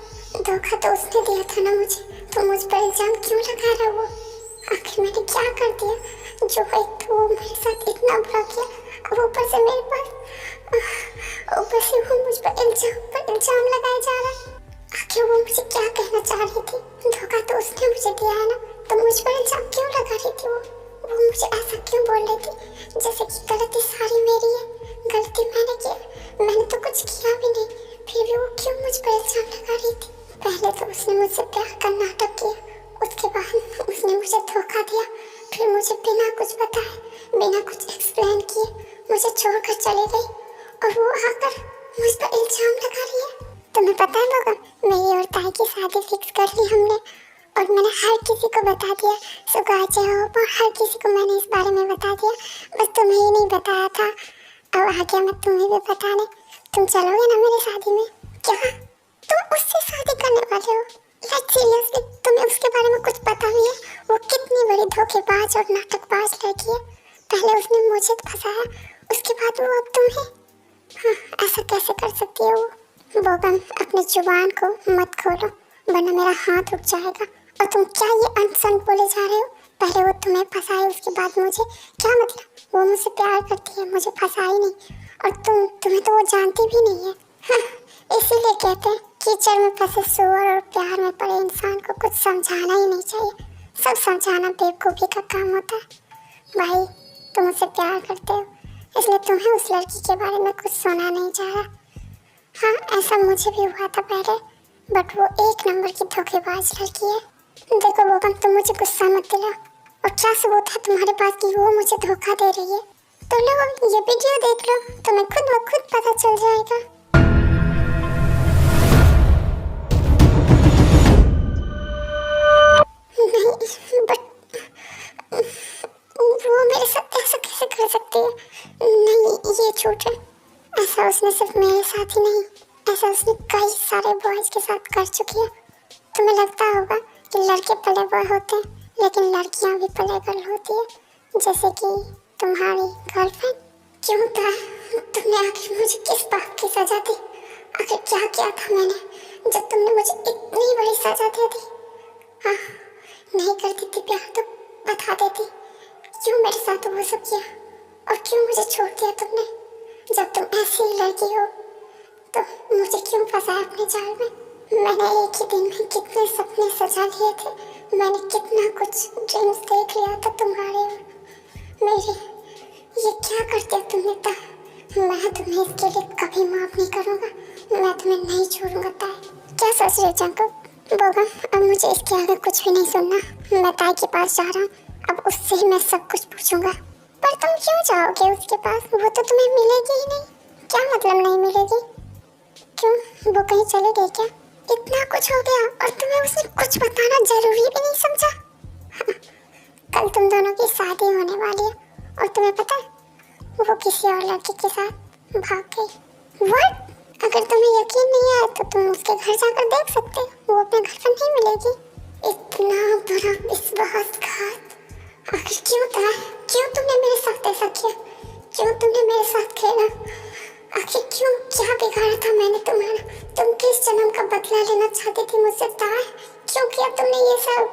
धोखा तो उसने दिया था ना मुझे, तो मुझ पर इल्जाम क्यों लगा रहा वो? आखिर मैंने क्या कर तो वो मेरे साथ इतना बुरा किया, अब ऊपर से मेरे पास ऊपर से वो मुझ पर इल्जाम लगाया जा रहा है। आखिर वो मुझे क्या कहना चाह रही थी? धोखा तो उसने मुझे दिया है ना, तो मुझ पर इल्जाम क्यों लगा रही थी? वो मुझे ऐसा क्यों बोल रही थी जैसे कि गलती सारी मेरी है, गलती मैंने की, मैंने तो कुछ किया भी नहीं, फिर भी वो क्यों मुझ पर इल्जाम लगा रही थी? पहले तो उसने मुझसे प्यार का नाटक किया, उसके बाद उसने मुझे धोखा दिया, फिर मुझे बिना कुछ बताए, बिना कुछ एक्सप्लेन किए मुझे छोड़कर चली गई, और वो आकर मुझ पर इल्जाम लगा रही है। तुम्हें पता है बाबा, मेरी और ताई की शादी फिक्स कर ली हमने, और मैंने हर किसी को बता दिया, सुगाचे हो और हर किसी को मैंने इस बारे में बता दिया, बस तुम्हें ही नहीं बताया था। अब आ गया मैं तुम्हें भी बताने। तुम चलोगे ना मेरी शादी में? क्या तुम उससे शादी करने वाले हो? लाइक सीरियसली, तुम्हें उसके बारे में कुछ पता भी है? वो कितनी बड़ी धोखेबाज और नाटकबाज लड़की है। पहले उसने मुझे फंसाया, उसके बाद वो अब तुम्हें। हाँ, ऐसा कैसे कर सकती है वो? बोगम, अपनी जुबान को मत खोलो, वरना मेरा हाथ रुक जाएगा। और तुम क्या ये अनसन बोले जा रहे हो? पहले वो तुम्हें फंसाए, उसके बाद मुझे? क्या मतलब? वो मुझसे प्यार करती है, मुझे फंसाई नहीं, और तुम्हें तो वो जानती भी नहीं है। हाँ, इसीलिए कहते हैं कीचड़ में फंसे सुअर और प्यार में पड़े इंसान को कुछ समझाना ही नहीं चाहिए। सब समझाना बेवकूफ़ी का काम होता है। भाई, तुम मुझसे प्यार करते हो, इसलिए तुम्हें उस लड़की के बारे में कुछ सुना नहीं जा रहा। हाँ, ऐसा मुझे भी हुआ था पहले, बट वो एक नंबर की धोखेबाज लड़की है। देखो बोगम, तुम मुझे गुस्सा मत दिलाओ, और क्या सबूत है तुम्हारे पास कि वो मुझे धोखा दे रही है? तो लो ये वीडियो देख लो, तुम्हें खुद ब खुद पता चल जाएगा। नहीं, बट वो मेरे साथ ऐसा कैसे कर सकती है? नहीं, ये झूठ है। ऐसा उसने सिर्फ मेरे साथ ही नहीं, ऐसा उसने कई सारे बॉयज के साथ कर चुकी है। तुम्हें लगता होगा कि लड़के पले बॉय होते हैं, लेकिन लड़कियां भी पले गर्ल होती है, जैसे कि तुम्हारी गर्लफ्रेंड। क्यों था? तुमने आखिर मुझे किस बात की सजा दी? आखिर क्या किया था मैंने जब तुमने मुझे इतनी बड़ी सजा दे दी? हाँ, नहीं करती थी प्यार तो बता देती। क्यों मेरे साथ वो सब किया, और क्यों मुझे छोड़ दिया तुमने? जब तुम ऐसी ही लड़की हो तो मुझे क्यों फंसाया अपने जाल में? मैंने एक ही दिन में कितने सपने सजा लिए थे, मैंने कितना कुछ ड्रीम्स देख लिया था तुम्हारे और मेरे। ये क्या करते हो तुम नेता? मैं तुम्हें इसके लिए कभी माफ नहीं करूँगा, मैं तुम्हें नहीं छोड़ूंगा। ताई, क्या सोच रहे हो चंकू? बोगम, अब मुझे इसके आगे कुछ भी नहीं सुनना। मैं ताई के पास जा रहा हूँ, अब उससे ही मैं सब कुछ पूछूंगा। पर तुम क्यों जाओगे उसके पास? वो तो तुम्हें मिलेगी ही नहीं। क्या मतलब नहीं मिलेगी? क्यों, वो कहीं चले गए क्या? इतना कुछ हो गया और तुम्हें उसने कुछ बताना जरूरी भी नहीं समझा? हाँ, कल तुम दोनों की शादी होने वाली है, और तुम्हें पता है वो किसी और लड़के के साथ भाग गई। व्हाट? अगर तुम्हें यकीन नहीं है तो तुम उसके घर जाकर देख सकते हो, वो अपने घर पर नहीं मिलेगी। इतना बड़ा विश्वासघात आखिर क्यों था? क्यों तुमने मेरे साथ ऐसा किया? क्यों तुमने मेरे साथ खेला? आखिर क्यों? क्या बिगाड़ा था मैंने तुम्हारा? तुम किस जन्म का बदला लेना चाहती थी मुझसे? ताई, क्यों किया तुमने ये सब?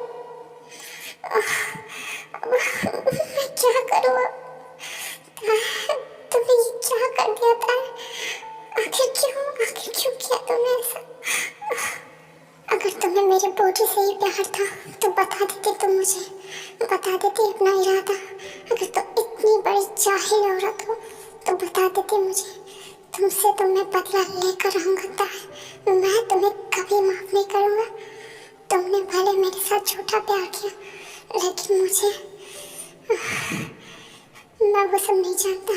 मैं क्या करूँ? तुमने ये क्या कर दिया था? आखिर क्यों किया तुमने ऐसा? अगर तुम्हें मेरी बॉडी से ही प्यार था तो बता देती तुम मुझे, बता देती अपना इरादा। अगर तुम इतनी बड़ी जाहिल औरत हो तो बता देती मुझे। तुमसे तो मैं बदला लेकर रहूँगा ताई, मैं तुम्हें कभी माफ नहीं करूँगा। तुमने भले मेरे साथ झूठा प्यार किया, लेकिन मुझे मैं वो सब नहीं जानता।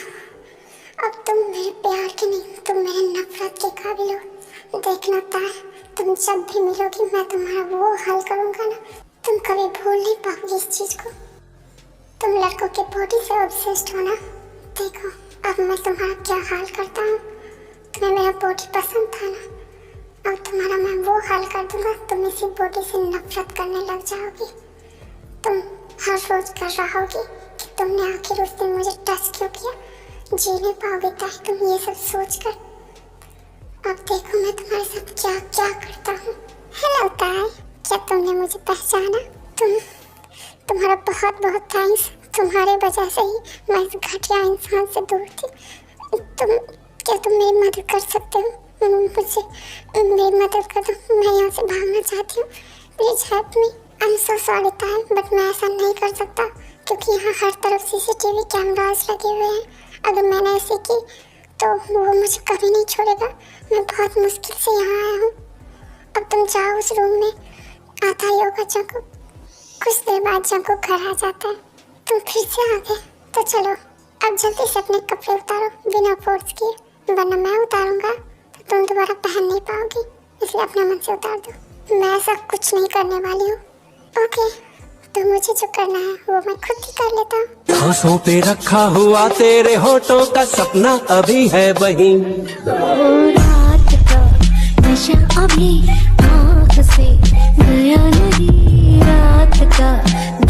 अब तुम मेरे प्यार के नहीं, तुम मेरे नफरत के काबिल हो। देखना ताई, तुम जब भी मिलोगी मैं तुम्हारा वो हाल करूँगा ना, तुम कभी भूल नहीं पाओगी इस चीज़ को। तुम लड़कों के बॉडी से ऑब्सेस्ड हो ना? देखो अब मैं तुम्हारा क्या हाल करता हूँ। तुम्हें मेरा बॉडी पसंद था ना, अब तुम्हारा मैं वो हाल कर दूंगा, तुम इसी बॉडी से नफरत करने लग जाओगी। तुम हर रोज कर रहा होगी कि तुमने आखिर उस दिन मुझे टच क्यों किया। जी नहीं पाओगे ताई तुम ये सब सोच कर। अब देखो मैं तुम्हारे साथ क्या क्या करता हूँ। हेलो ताई, क्या तुमने मुझे पहचाना? तुम्हारा बहुत बहुत थैंक्स। तुम्हारे वजह से ही मैं इस घटिया इंसान से दूर थी। क्या तुम मेरी मदद कर सकते हो? मुझे मेरी मदद कर दो, मैं यहाँ से भागना चाहती हूँ। Please help me. I am so sorry ताई, बट मैं ऐसा नहीं कर सकता क्योंकि यहाँ हर तरफ CCTV कैमरास लगे हुए हैं। अगर मैंने ऐसे की तो वो मुझे कभी नहीं छोड़ेगा। मैं बहुत मुश्किल से यहाँ आया हूँ। अब तुम जाओ उस रूम में। आता ही होगा जंकु। कुछ देर बाद जंकु घर आ जाता है। तुम फिर से आ गए, तो चलो अब जल्दी से अपने कपड़े उतारो बिना फोर्स किए, वरना मैं उतारूंगा तो तुम दोबारा पहन नहीं पाओगी। इसलिए अपने मन से उतार दो। मैं ऐसा कुछ नहीं करने वाली हूँ। ओके, तो मुझे जो करना है वो मैं खुद ही कर लेता हूँ। सांसों पे रखा हुआ तेरे होठों का सपना अभी है वही। रात का नशा अभी आँख से गया नहीं, रात का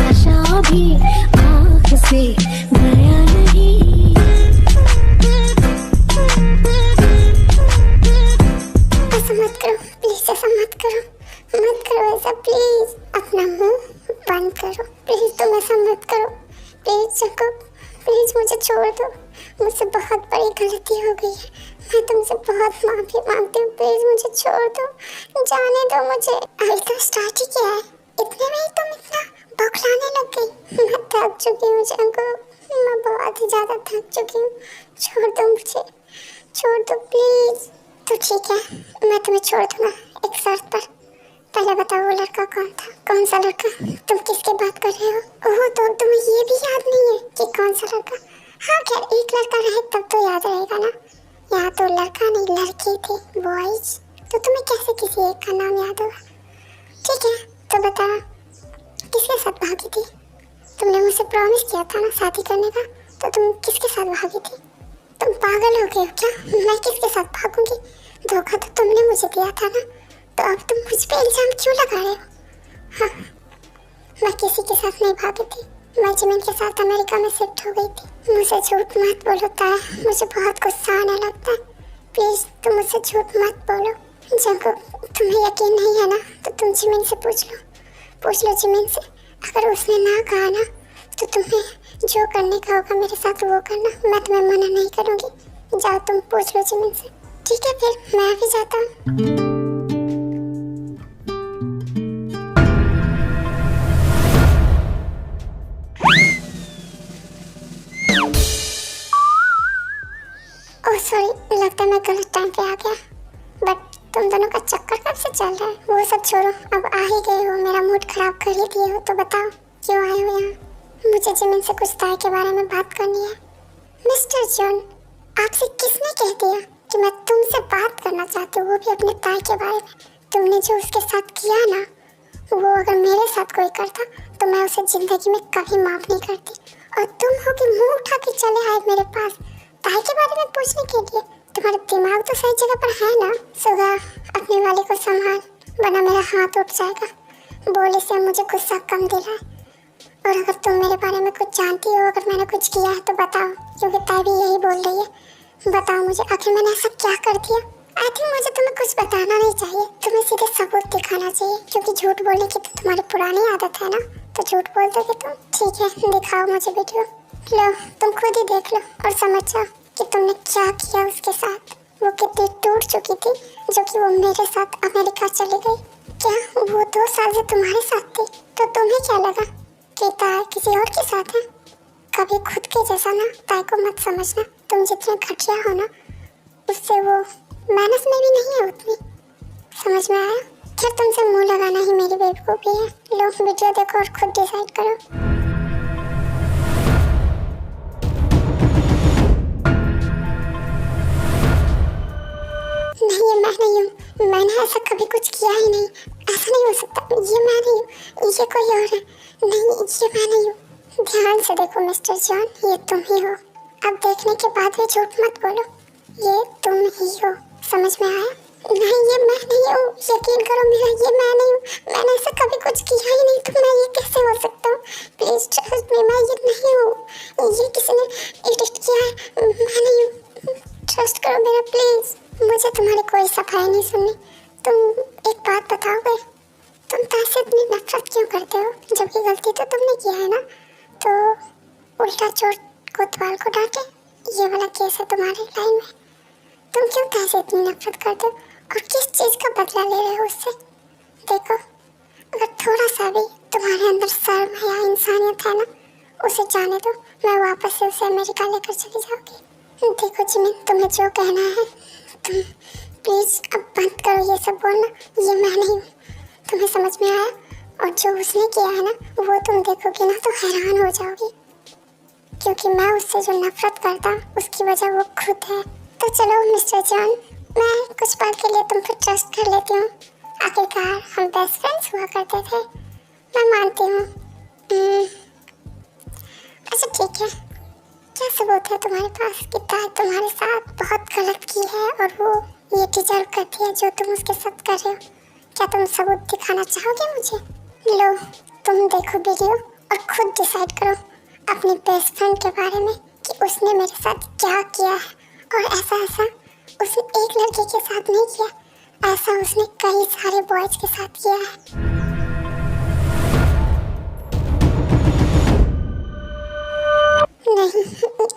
नशा अभी आँख से गया नहीं। ऐसा मत करो प्लीज, ऐसा मत करो, मत करो ऐसा प्लीज। अपना मुंह बंद करो प्लीज, तुम ऐसा मत करो प्लीज। जंकु प्लीज मुझे छोड़ दो, मुझसे बहुत बड़ी गलती हो गई है। मैं तुमसे बहुत माफी मांगती हूँ, प्लीज मुझे छोड़ दो, जाने दो मुझे। अभी तो स्टार्ट ही किया है, इतने में ही तुम इतना बौखलाने लग गई। मैं थक चुकी हूँ जंकु, मैं बहुत ही ज्यादा थक चुकी हूँ। छोड़ दो मुझे, छोड़ दो प्लीज। तो ठीक है, मैं तुम्हें छोड़ दूंगा एक शर्त पर। पहले बताओ वो लड़का कौन था? कौन सा लड़का? तुम किसकी बात कर रहे हो? ओह, तो तुम्हें ये भी याद नहीं है कि कौन सा लड़का? हाँ खैर, एक लड़का रहे तब तो याद रहेगा ना। यहाँ तो लड़का नहीं लड़के थे, बॉयज। तो तुम्हें कैसे किसी एक का नाम याद होगा? ठीक है, तो बता किसके साथ भागी थी? तुमने मुझसे प्रॉमिस किया था ना शादी करने का, तो तुम किसके साथ भागी थी? तुम पागल हो गए हो क्या? मैं किसके साथ भागूंगी? धोखा तो तुमने मुझे दिया था ना, तो अब तुम मुझ पे इल्जाम क्यों लगा रहे हो? हाँ, मैं किसी के साथ नहीं भागी थी। मैं जिमिन के साथ अमेरिका में शिफ्ट हो गई थी। मुझसे झूठ मत बोलो ताया, मुझे बहुत गुस्सा आने लगता है। प्लीज तुम मुझसे झूठ मत बोलो। जंकु तुम्हें यकीन नहीं है ना, तो तुम जिमिन से पूछ लो जिमिन से। अगर उसने ना कहा ना, तो तुम्हें जो करने का होगा मेरे साथ वो करना, मैं तुम्हें मना नहीं करूँगी। जाओ तुम पूछ लो जिमिन से। ठीक है, फिर मैं भी जाता हूँ। ओह सॉरी, लगता है मैं गलत टाइम पे आ गया। बट तुम दोनों का चक्कर कब से चल रहा है? वो सब छोड़ो, अब आ ही गए हो, मेरा मूड खराब कर ही दिए हो, तो बताओ क्यों आए हो यहाँ? मुझे जिमिन से कुछ ताई के बारे में बात करनी है। मिस्टर जॉन, आपसे किसने कह दिया कि मैं तुमसे बात करना चाहती हूँ, वो भी अपने ताई के बारे में? तुमने जो उसके साथ किया ना, वो अगर मेरे साथ कोई करता तो मैं उसे जिंदगी में कभी माफ नहीं करती। और तुम हो कि मुंह उठा के चले आए मेरे पास ताई के बारे में पूछने के लिए। तुम्हारा दिमाग तो सही जगह पर है ना? सुगा, अपने वाले को संभाल, वरना मेरा हाथ उठ जाएगा। बोले से मुझे गुस्सा कम दे रहा है। और अगर तुम मेरे बारे में कुछ जानती हो, अगर मैंने कुछ किया है तो बताओ, क्योंकि ताई भी यही बोल रही है। बताओ मुझे, आखिर मैंने ऐसा क्या कर दिया? आई थिंक मुझे तुम्हें कुछ बताना नहीं चाहिए, तुम्हें सीधे सबूत दिखाना चाहिए, क्योंकि झूठ बोलने की तो तुम्हारी पुरानी आदत है ना, तो झूठ बोल दोगे तुम। ठीक है, दिखाओ मुझे वीडियो। लो, तुम खुद ही देख लो और समझ जाओ कि तुमने क्या किया उसके साथ। वो कितनी टूट चुकी थी, जो कि वो मेरे साथ अमेरिका चली गई। क्या वो 2 साल से तुम्हारे साथ थी? तो तुम्हें क्या लगा कि ताई किसी और के साथ है? कभी खुद के जैसा ना ताई को मत समझना। तुम जितने घटिया हो ना, उससे वो मैनस में भी नहीं है उतनी। समझ में आया? क्या तुमसे मुंह लगाना ही मेरी बेवकूफ़ी है? लो वीडियो देखो और खुद डिसाइड करो। नहीं, ये मैं नहीं हूँ, मैंने ऐसा कभी कुछ किया ही नहीं। ऐसा नहीं हो सकता, ये मैं नहीं हूँ, ये कोई और है। नहीं, ये मैं नहीं हूँ। ध्यान से देखो मिस्टर जॉन, ये तुम ही हो। अब देखने के बाद भी झूठ मत बोलो, ये तुम ही हो। समझ में आया? नहीं, ये मैं नहीं हूँ, यकीन करो मेरा, ये मैं नहीं हूँ। मैंने ऐसा कभी कुछ किया ही नहीं, तो मैं ये कैसे हो सकता हूँ? प्लीज ट्रस्ट मी, मैं ये नहीं हूँ, ये किसी ने एडिट किया है, मैं नहीं हूँ। ट्रस्ट करो मेरा प्लीज। मुझे तुम्हारी कोई सफाई नहीं सुननी। तुम एक बात बताओगे, तुम ताई से इतनी नफरत क्यों करते हो? जबकि गलती तो तुमने किया है ना, तो उल्टा चोर कोतवाल को डांटे, ये वाला केस है तुम्हारे लाइन में। तुम क्यों कैसे इतनी नफरत करते हो और किस चीज का बदला ले रहे हो उससे? देखो, अगर थोड़ा सा भी तुम्हारे अंदर शर्म या इंसानियत है ना, उसे जाने दो, मैं वापस से उसे अमेरिका लेकर चली जाऊंगी। देखो जिमिन, तुम्हें जो कहना है तुम प्लीज अब बंद करो ये सब बोलना, ये मैं नहीं हूँ। तुम्हें समझ में आया? और जो उसने किया है ना, वो तुम देखोगी ना तो हैरान हो जाओगी, क्योंकि मैं उससे जो नफरत करता उसकी वजह वो खुद है। तो चलो मिस्टर जॉन, मैं कुछ पल के लिए तुम पर ट्रस्ट कर लेती हूँ। आखिरकार हम बेस्ट फ्रेंड्स हुआ करते थे, मैं मानती हूँ। अच्छा ठीक है, क्या सबूत है तुम्हारे पास कि ताज तुम्हारे साथ बहुत गलत की है और वो ये डिजर्व करती है जो तुम उसके साथ कर रहे हो? क्या तुम सबूत दिखाना चाहोगे मुझे? लो, तुम देखो वीडियो और खुद डिसाइड करो अपनी बेस्ट फ्रेंड के बारे में कि उसने मेरे साथ क्या किया है। और ऐसा उसने एक लड़के के साथ नहीं किया, ऐसा उसने कई सारे बॉयज के साथ किया है। नहीं,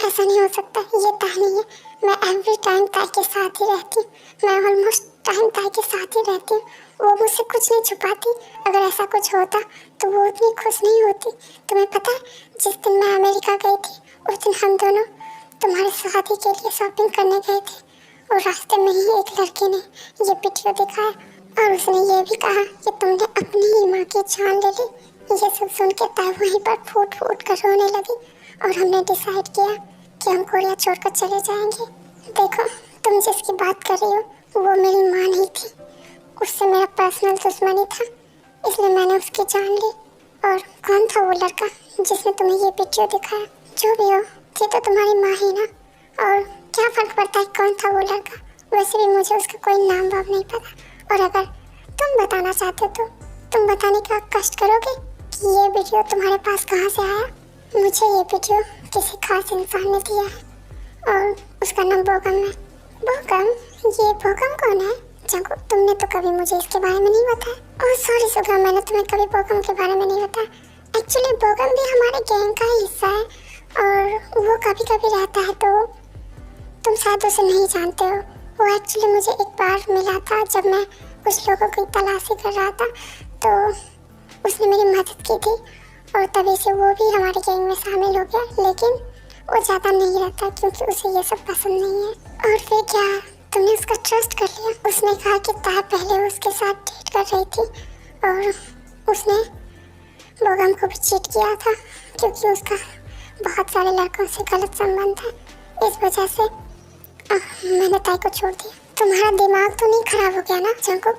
ऐसा नहीं हो सकता, ये ताई नहीं है। मैं एवरी टाइम ताई के साथ ही रहती हूँ, मैं ऑलमोस्ट टाइम ताई के साथ ही रहती हूँ। वो मुझसे कुछ नहीं छुपाती, अगर ऐसा कुछ होता तो वो उतनी खुश नहीं होती। तुम्हें पता है, जिस दिन मैं अमेरिका गई थी उस दिन हम दोनों तुम्हारे शादी के लिए शॉपिंग करने गए थे और रास्ते में ही एक लड़के ने ये वीडियो दिखाया और उसने ये भी कहा कि तुमने अपनी ही माँ की जान ले ली। ये सब सुन के ताई वहीं पर फूट फूट कर रोने लगी और हमने डिसाइड किया कि हम कोरिया छोड़कर चले जाएंगे। देखो, तुम जिसकी बात कर रही हो वो मेरी माँ नहीं थी, उससे मेरा पर्सनल दुश्मनी था, इसलिए मैंने उसकी जान ली। और कौन था वो लड़का जिसने तुम्हें ये वीडियो दिखाया? जो भी हो, थी तो तुम्हारी माँ ही ना, और क्या फर्क पड़ता है कौन था वो लड़का? वैसे भी मुझे उसका कोई नाम वाम नहीं पता। और अगर तुम बताना चाहते हो तो तुम बताने का कष्ट करोगे कि ये वीडियो तुम्हारे पास कहाँ से आया? मुझे ये वीडियो किसी खास इंसान ने दिया है और उसका नाम बोगम है। बोगम? ये बोगम कौन है? जंको, तुमने तो कभी मुझे इसके बारे में नहीं बताया। ओह सॉरी सुगा, मैंने तुम्हें कभी बोगम के बारे में नहीं बताया। एक्चुअली बोगम भी हमारे गैंग का ही हिस्सा है और वो कभी कभी रहता है, तो तुम शायद उसे नहीं जानते हो। वो एक्चुअली मुझे एक बार मिला था जब मैं कुछ लोगों की तलाशी कर रहा था, तो उसने मेरी मदद की थी और तभी से वो भी हमारे गैंग में शामिल हो गया। लेकिन वो ज़्यादा नहीं रहता क्योंकि उसे ये सब पसंद नहीं है। और फिर क्या, तुमने उसका ट्रस्ट कर लिया? उसने कहा कि ताई पहले उसके साथ डेट कर रही थी और उसने बोगम को भी चीट किया था क्योंकि उसका बहुत सारे लड़कों से गलत संबंध है। इस वजह से मैंने ताई को छोड़ दिया। तुम्हारा दिमाग तो नहीं खराब हो गया ना जंकुक?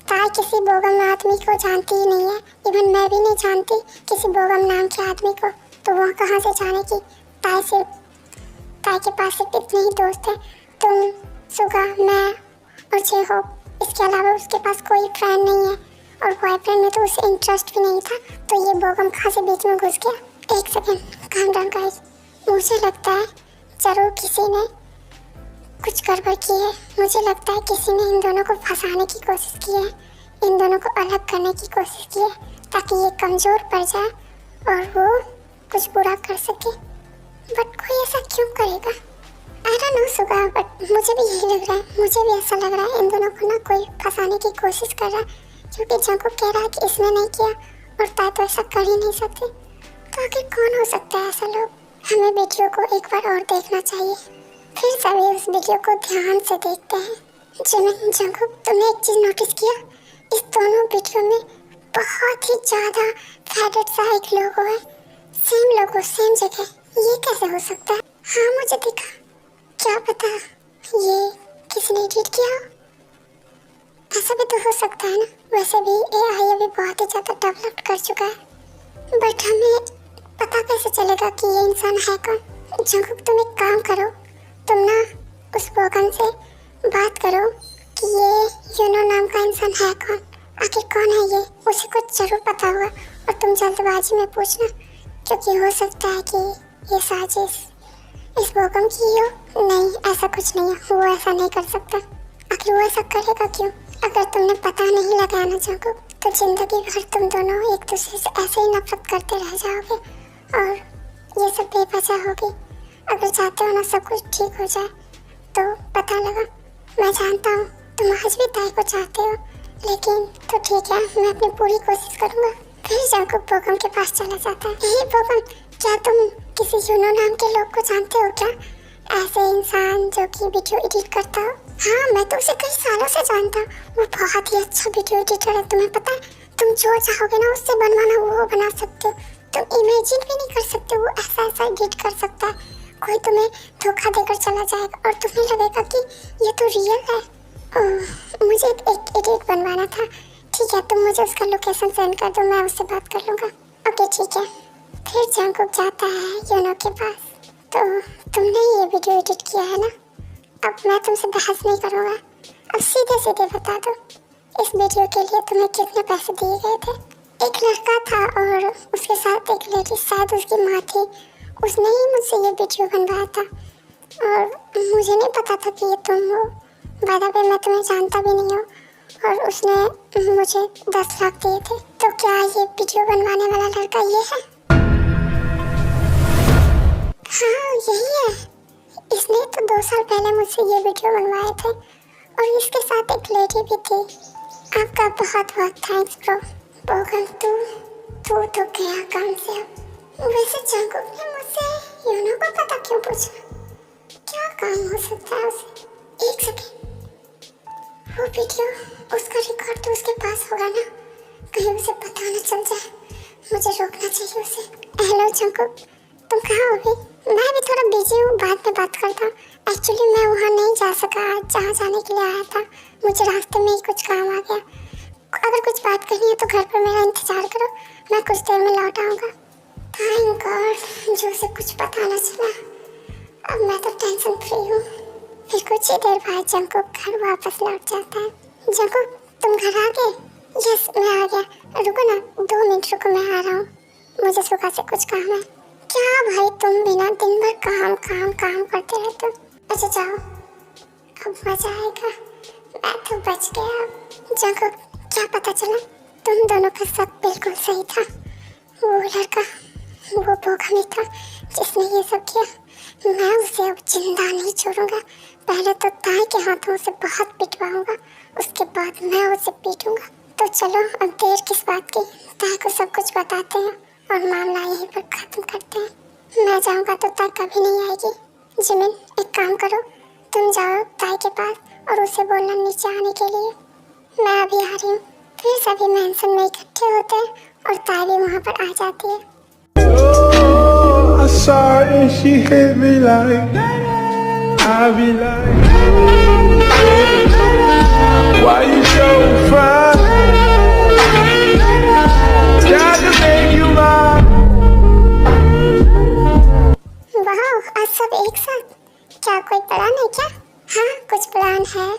ताई किसी बोगम आदमी को जानती ही नहीं है, इवन मैं भी नहीं जानती किसी बोगम नाम के आदमी को, तो वो कहाँ से जाने की? ताई के पास सिर्फ इतने ही दोस्त हैं, तुम, सुगा, मैं और जेहो। इसके अलावा उसके पास कोई फ्रेंड नहीं है और बॉयफ्रेंड में तो उसे इंटरेस्ट भी नहीं था, तो ये बोगम कहाँ से बीच में घुस गया? एक सेकेंड, काम डाउन गाइस। मुझे लगता है जरूर किसी ने कुछ गड़बड़ की है। मुझे लगता है किसी ने इन दोनों को फंसाने की कोशिश की है, इन दोनों को अलग करने की कोशिश की है ताकि ये कमज़ोर पड़ जाए और वो कुछ बुरा कर सके। बट कोई ऐसा क्यों करेगा? I don't know Suga, but मुझे भी यही लग रहा है, मुझे भी ऐसा लग रहा है इन दोनों को ना कोई फंसाने की कोशिश कर रहा है, क्योंकि जंको कह रहा है कि इसने नहीं किया और ताई तो ऐसा कर ही नहीं सकती। तो आखिर कौन हो सकता है ऐसा लोग? हमें वीडियो को एक बार और देखना चाहिए। फिर सभी उस वीडियो को ध्यान से देखते हैं। जिमिन, जंको, तुमने एक चीज़ नोटिस किया? इस दोनों वीडियो में बहुत ही ज़्यादा फैडेड सा एक लोगो है, सेम लोगो सेम जगह। ये कैसे हो सकता है? हाँ मुझे दिखा, क्या पता ये किसने एडिट किया हो? ऐसा भी तो हो सकता है ना। वैसे भी AI अभी बहुत ही ज़्यादा डेवलप कर चुका है, बट हमें पता कैसे चलेगा कि ये इंसान है कौन? जंकुक, तुम एक काम करो, तुम ना उस बोगम से बात करो कि ये यूनो नाम का इंसान है कौन, आखिर कौन है ये? उसे कुछ जरूर पता होगा और तुम जल्दबाजी में पूछना, क्योंकि हो सकता है कि ये साजिश इस बोगम की हो। नहीं, ऐसा कुछ नहीं है, वो ऐसा नहीं कर सकता। आखिर वो ऐसा करेगा क्यों? अगर तुमने पता नहीं लगाया ना जंकुक, तो जिंदगी भर तुम दोनों एक दूसरे से ऐसे ही नफरत करते रह जाओगे और ये सब बेवजह होगी। अगर चाहते हो ना सब कुछ ठीक हो जाए तो पता लगा। मैं जानता हूँ तुम आज भी ताई को चाहते हो, लेकिन तो ठीक है, मैं अपनी पूरी कोशिश करूँगा। फिर जंकुक बोगम के पास चला जाता है। हे बोगम, क्या तुम किसी यूनो नाम के लोग को जानते हो क्या? ऐसे इंसान जो कि वीडियो एडिट करता हो। हाँ, मैं तो उसे कई सालों से जानता हूँ। वो बहुत ही अच्छा वीडियो एडिटर है। तुम्हें पता है, तुम जो चाहोगे ना उससे बनवाना वो बना सकते हो। तुम इमेजिन भी नहीं कर सकते वो ऐसा ऐसा एडिट कर सकता है। कोई तुम्हें धोखा देकर चला जाएगा और तुम्हें लगेगा कि ये तो रियल है। मुझे एक एडिट बनवाना था। ठीक है, तुम मुझे उसका लोकेशन सेंड कर दो, मैं उससे बात कर लूँगा। ओके ठीक है। फिर जंकुक जाता है यूनो के पास। तो तुमने ये वीडियो एडिट किया है ना? अब मैं तुमसे बहस नहीं करूँगा। अब सीधे सीधे बता दो, इस वीडियो के लिए तुम्हें कितने पैसे दिए गए थे? एक लड़का था और उसके साथ एक लेडी, शायद उसकी माँ थी। उसने ही मुझसे ये वीडियो बनवाया था और मुझे नहीं पता था कि ये तुम हो। बाय द वे, मैं तुम्हें जानता भी नहीं हूँ। और उसने मुझे 10 लाख दिए थे। तो क्या ये वीडियो बनवाने वाला लड़का ये है? हाँ, यही है। इसने तो 2 साल पहले मुझसे ये वीडियो बनवाए थे और इसके साथ एक लेडी भी थी। आपका बहुत बहुत थैंक्स ब्रो। बोगम, तू तो गया काम से। अब वैसे जंकुक ने मुझसे यूनो को पता क्यों पूछा? क्या काम हो सकता है उसे? एक सेकेंड, वो वीडियो, उसका रिकॉर्ड तो उसके पास होगा ना? कहीं उसे पता न चल जाए। मुझे रोकना चाहिए उसे। हेलो जंकुक, तुम कहाँ हो अभी? मैं भी थोड़ा बिजी हूँ, बाद में बात करता हूँ। एक्चुअली मैं वहाँ नहीं जा सका जहाँ जाने के लिए आया था। मुझे रास्ते में ही कुछ काम आ गया। अगर कुछ बात करनी है तो घर पर मेरा इंतजार करो, मैं कुछ देर में लौट आऊँगा। थैंक गॉड, जो उसे कुछ पता न चला। अब मैं तो टेंशन फ्री हूँ। फिर कुछ ही देर बाद जंकुक घर वापस लौट जाता है। जंकुक, तुम घर आ गए? यस, मैं आ गया। रुको ना, 2 मिनट रुको, मैं आ रहा हूँ। मुझे सुबह से कुछ काम है। क्या भाई, तुम बिना दिन भर काम काम काम करते रहते हो। अच्छा जाओ, अब मजा आएगा। मैं तो बच गया। जंकुक, क्या पता चला? तुम दोनों का सब बिल्कुल सही था। वो लड़का, वो बोगम ही था जिसने ये सब किया। मैं उसे अब जिंदा नहीं छोड़ूंगा। पहले तो ताई के हाथों से बहुत पिटवाऊंगा, उसके बाद मैं उसे पीटूंगा। तो चलो, अब देर किस बात की, ताई को सब कुछ बताते हैं और मामला यहीं पर खत्म करते हैं। मैं जाऊंगा तो ताई कभी नहीं आएगी। जिमिन, एक काम करो, तुम जाओ ताई के पास और उसे बोलना नीचे आने के लिए। मैं अभी आ रही हूँ। फिर सभी मेंशन में इकट्ठे होते हैं और ताई भी वहाँ पर आ जाती है। I saw her and she hit me like I be like, why you so fine? Got to make you mine. वाह, आज सब एक साथ। क्या कोई प्लान है क्या? हाँ, कुछ प्लान है।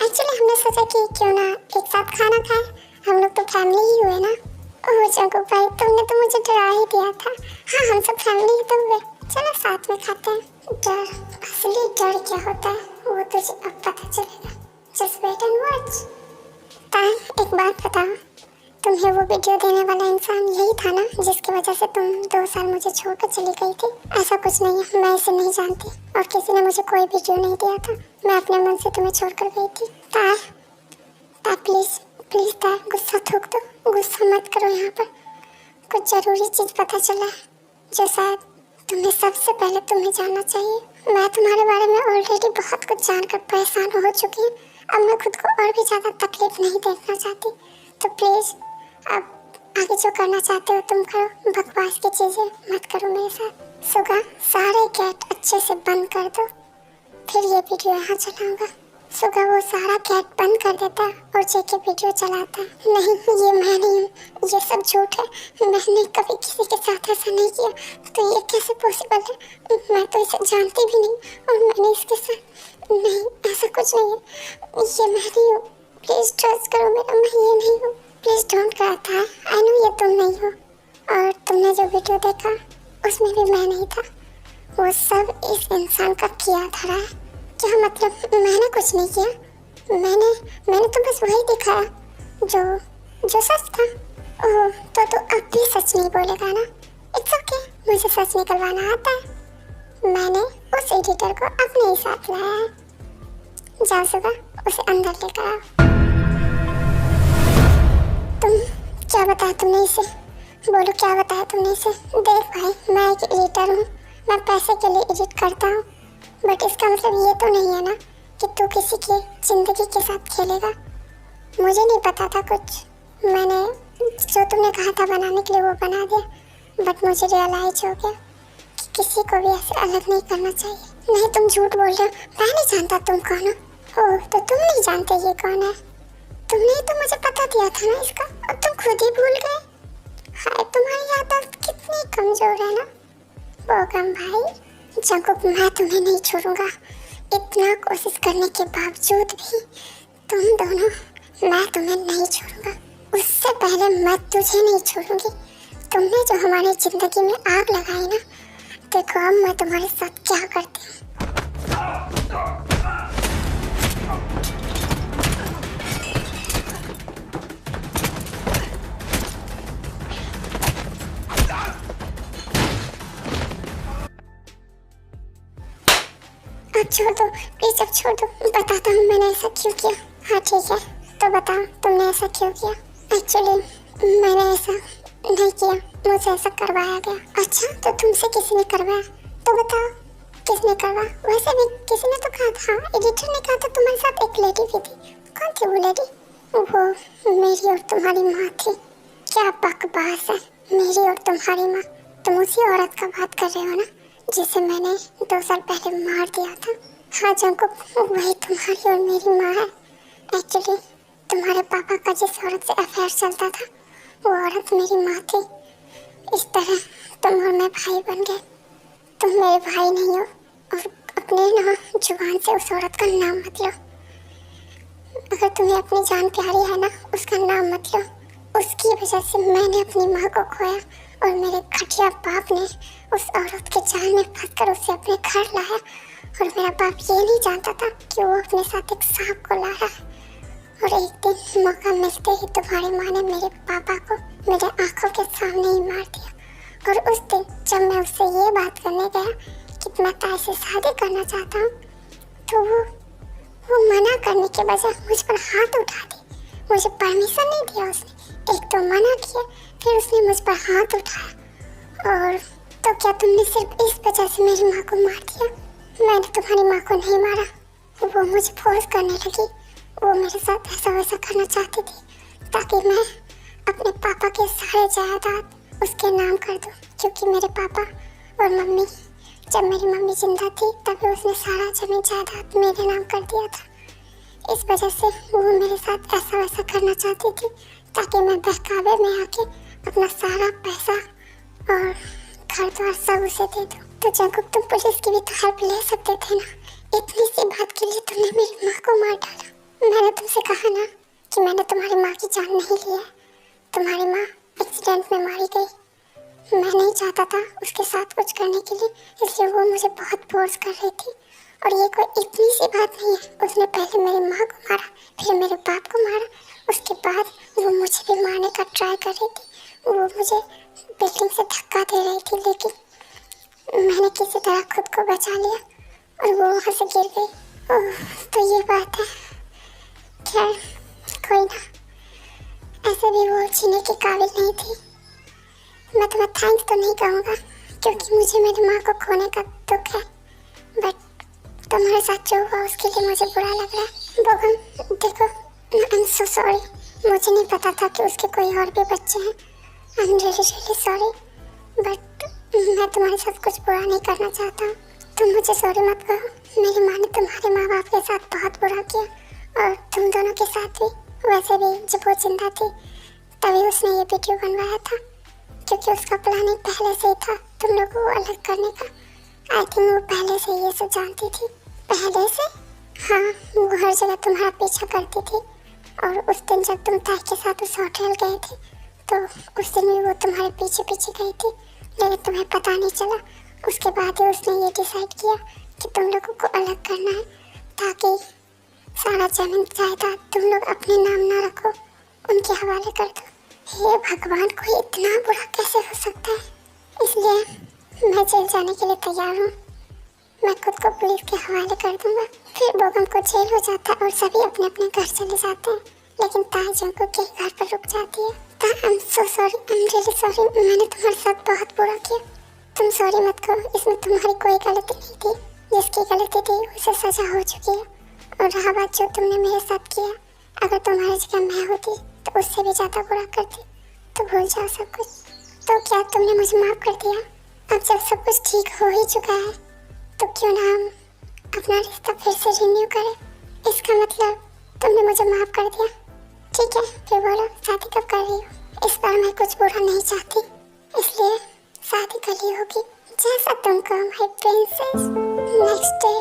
एक्चुअली हमने सोचा कि क्यों ना एक साथ खाना खाएं। हम लोग तो फैमिली ही हुए ना। ओह जंकुक भाई, तुमने तो मुझे डरा ही दिया था। हाँ, हम सब फैमिली ही तो हुए। चलो साथ में खाते हैं। डर, असली डर क्या होता है वो तुझे अब पता चलेगा। Just wait and watch. ताई, एक बात बताओ, तुम्हें वो वीडियो देने वाला इंसान यही था ना जिसकी वजह से तुम 2 साल मुझे छोड़कर चली गई थी? ऐसा कुछ नहीं है, मैं इसे नहीं जानती और किसी ने मुझे कोई वीडियो नहीं दिया था। मैं अपने मन से तुम्हें छोड़कर गई थी। ताई प्लीज प्लीज ताई, गुस्सा थूक दो। गुस्सा मत करो। यहाँ पर कुछ जरूरी चीज़ पता चला है जो शायद तुम्हें सबसे पहले तुम्हें जानना चाहिए। मैं तुम्हारे बारे में ऑलरेडी बहुत कुछ जानकर परेशान हो चुकी हूँ। अब मैं खुद को और भी ज़्यादा तकलीफ नहीं देखना चाहती। तो प्लीज़ अब आगे जो करना चाहते हो तुम करो। बकवास की चीज़ें मत करो मेरे साथ। सुगा, सारे गेट अच्छे से बंद कर दो, फिर ये वीडियो यहाँ चलाऊँगा। सुगा वो सारा गेट बंद कर देता है और जेके वीडियो चलाता है। नहीं, ये मैं नहीं हूँ, ये सब झूठ है। मैंने कभी किसी के साथ ऐसा नहीं किया। तो ये कैसे पॉसिबल है? मैं तो इसे जानती भी नहीं और मैंने इसके साथ नहीं, ऐसा कुछ नहीं है। ये मैं नहीं हूँ। प्लीज़ ट्रस्ट करो मेरा, मैं ये नहीं हूँ। प्लीज़ डोंट क्राई था। आई नो ये तुम नहीं हो और तुमने जो वीडियो देखा उसमें भी मैं नहीं था। वो सब इस इंसान का किया धरा है। क्या मतलब? मैंने कुछ नहीं किया। मैंने तो बस वही दिखाया जो सच था। ओह, तो अब भी सच नहीं बोलेगा ना? इट्स ओके, मुझे सच निकलवाना आता है। मैंने उस एडिटर को अपने ही साथ लाया है। जाओ सुबह उसे अंदर लेकर आओ। तुम क्या बताया तुमने इसे? बोलो क्या बताया तुमने इसे? देख भाई, मैं एक एडिटर हूँ, मैं पैसे के लिए एडिट करता हूँ, बट इसका मतलब ये तो नहीं है ना कि तू किसी की जिंदगी के साथ खेलेगा। मुझे नहीं पता था कुछ, मैंने जो तुमने कहा था बनाने के लिए वो बना दिया, बट मुझे रियलाइज हो गया कि किसी को भी ऐसे अलग नहीं करना चाहिए। नहीं, तुम झूठ बोल रहे हो, मैं नहीं जानता तुम कौन हो। ओह, तो तुम नहीं जानते ये कौन है? तुमने ही तो मुझे पता दिया था ना इसका, और तुम खुद ही भूल गए। हाय, तुम्हारी याददाश्त कितनी कमजोर है ना। बोगम भाई, जंकुक, मैं तुम्हें नहीं छोड़ूंगा। इतना कोशिश करने के बावजूद भी तुम दोनों, मैं तुम्हें नहीं छोड़ूंगा। उससे पहले मैं तुझे नहीं छोड़ूंगी। तुमने जो हमारी जिंदगी में आग लगाई ना, देखो अब मैं तुम्हारे साथ क्या करती हूँ। अब छोड़ दो प्लीज, अब छोड़ दो। बताता हूँ मैंने ऐसा क्यों किया। हाँ ठीक है, तो बताओ तुमने ऐसा क्यों किया? एक्चुअली मैंने ऐसा नहीं किया, मुझे ऐसा करवाया गया। अच्छा, तो तुमसे किसी ने करवाया? तो बताओ किसने करवाया? वैसे भी किसी ने तो कहा था, एडिटर ने कहा था तुम्हारे साथ एक लेडी भी थी। कौन थी वो लेडी? वो मेरी और तुम्हारी माँ थी। क्या बकवास है, मेरी और तुम्हारी माँ? तुम उसी औरत का बात कर रहे हो ना जिसे मैंने 2 साल पहले मार दिया था? हाँ जंकुक, वही तुम्हारी और मेरी माँ है। एक्चुअली तुम्हारे पापा का जिस औरत से अफेयर चलता था, वो औरत मेरी माँ थी। इस तरह तुम और मैं भाई बन गए। तुम मेरे भाई नहीं हो, और अपने ना जुबान से उस औरत का नाम मत लो। अगर तुम्हें अपनी जान प्यारी है ना, उसका नाम मत लो। उसकी वजह से मैंने अपनी माँ को खोया, और मेरे घटिया बाप ने उस औरत के जाल में फंसकर उसे अपने घर लाया, और मेरा बाप ये नहीं जानता था कि वो अपने साथ एक सांप को ला रहा है। और एक दिन मौका मिलते ही तुम्हारी माँ ने मेरे पापा को मेरे आंखों के सामने ही मार दिया। और उस दिन जब मैं उससे ये बात करने गया कि मैं ताई से शादी करना चाहता हूँ, तो वो मना करने के बजाय मुझ पर हाथ उठा दी। मुझे परमिशन नहीं दिया उसने। एक तो मना किया, फिर उसने मुझ पर हाथ उठाया। और तो क्या तुमने सिर्फ इस वजह से मेरी माँ को मार दिया? मैंने तुम्हारी माँ को नहीं मारा, वो मुझे फोर्स करने लगी। वो मेरे साथ ऐसा वैसा करना चाहती थी ताकि मैं अपने पापा के सारे जायदाद उसके नाम कर दूं, क्योंकि मेरे पापा और मम्मी, जब मेरी मम्मी जिंदा थी तभी उसने सारा जमीन जायदाद मेरे नाम कर दिया था। इस वजह से वो मेरे साथ ऐसा वैसा करना चाहती थी ताकि मैं बहकावे में आके अपना सारा पैसा और घर द्वार सब उसे दे दूं। तो जंकुक, तुम पुलिस की भी तो हेल्प ले सकते थे ना। इतनी सी बात के लिए तुमने मेरी माँ को मार डाला। मैंने तुमसे कहा ना कि मैंने तुम्हारी माँ की जान नहीं ली है। तुम्हारी माँ एक्सीडेंट में मारी गई। मैं नहीं चाहता था उसके साथ कुछ करने के लिए, इसलिए वो मुझे बहुत फोर्स कर रही थी। और ये कोई इतनी सी बात नहीं है। उसने पहले मेरी माँ को मारा, फिर मेरे बाप को मारा, उसके बाद वो मुझे भी मारने का ट्राई कर रही थी। वो मुझे बिल्डिंग से धक्का दे रही थी, लेकिन मैंने किसी तरह खुद को बचा लिया और वो वहाँ से गिर गई। ओह, तो ये बात है। खैर कोई ना, ऐसे भी वो जीने के काबिल नहीं थी। मैं तुम्हें थैंक्स तो नहीं कहूँगा क्योंकि मुझे मेरी माँ को खोने का दुख है, बट तुम्हारे साथ जो हुआ उसके लिए मुझे बुरा लग रहा है। बोगम देखो, आई एम सो सॉरी। मुझे नहीं पता था कि उसके कोई और भी बच्चे हैं। I am really sorry, but मैं तुम्हारे साथ कुछ बुरा नहीं करना चाहता हूँ। तुम मुझे सॉरी मत कहो। मेरी माँ ने तुम्हारे माँ बाप के साथ बहुत बुरा किया, और तुम दोनों के साथ भी। वैसे भी जब वो जिंदा थी तभी उसने ये वीडियो बनवाया था, क्योंकि उसका प्लानिंग पहले से ही था तुम लोगों को अलग करने का। आई थिंक वो पहले से ये सब जानती थी। पहले से? हाँ, वो हर जगह तुम्हारा पीछा करती थी। और उस दिन जब तुम ताई के साथ उस होटल गए थे, तो उस दिन भी वो तुम्हारे पीछे पीछे गई थी, लेकिन तुम्हें पता नहीं चला। उसके बाद ही उसने ये डिसाइड किया कि तुम लोगों को अलग करना है, ताकि सारा जमीन जायदाद तुम लोग अपने नाम ना रखो, उनके हवाले कर दो। हे भगवान, कोई इतना बुरा कैसे हो सकता है? इसलिए मैं जेल जाने के लिए तैयार हूँ। मैं खुद को पुलिस के हवाले कर दूंगा। फिर बोगम को जेल हो जाता है और सभी अपने अपने घर चले जाते हैं, लेकिन ताई जंकू के घर पर रुक जाती है। I am so sorry, I am really sorry, मैंने तुम्हारे साथ बहुत बुरा किया। तुम सॉरी मत करो, इसमें तुम्हारी कोई गलती नहीं थी। जिसकी गलती थी उसे सजा हो चुकी है। और रहा बात जो तुमने मेरे साथ किया, अगर तुम्हारी जगह मैं होती तो उससे भी ज़्यादा बुरा करती। तो भूल जाओ सब कुछ। तो क्या तुमने मुझे माफ़ कर दिया? अब जब सब कुछ ठीक हो ही चुका है तो क्यों ना हम अपना रिश्ता फिर से रिन्यू करें? इसका मतलब तुमने मुझे माफ़ कर दिया। ठीक है, फिर बोलो शादी कब कर रही हो? इस बार मैं कुछ बुरा नहीं चाहती, इसलिए शादी कर ली होगी। जैसा तुम कहो माय प्रिंसेस। नेक्स्ट डे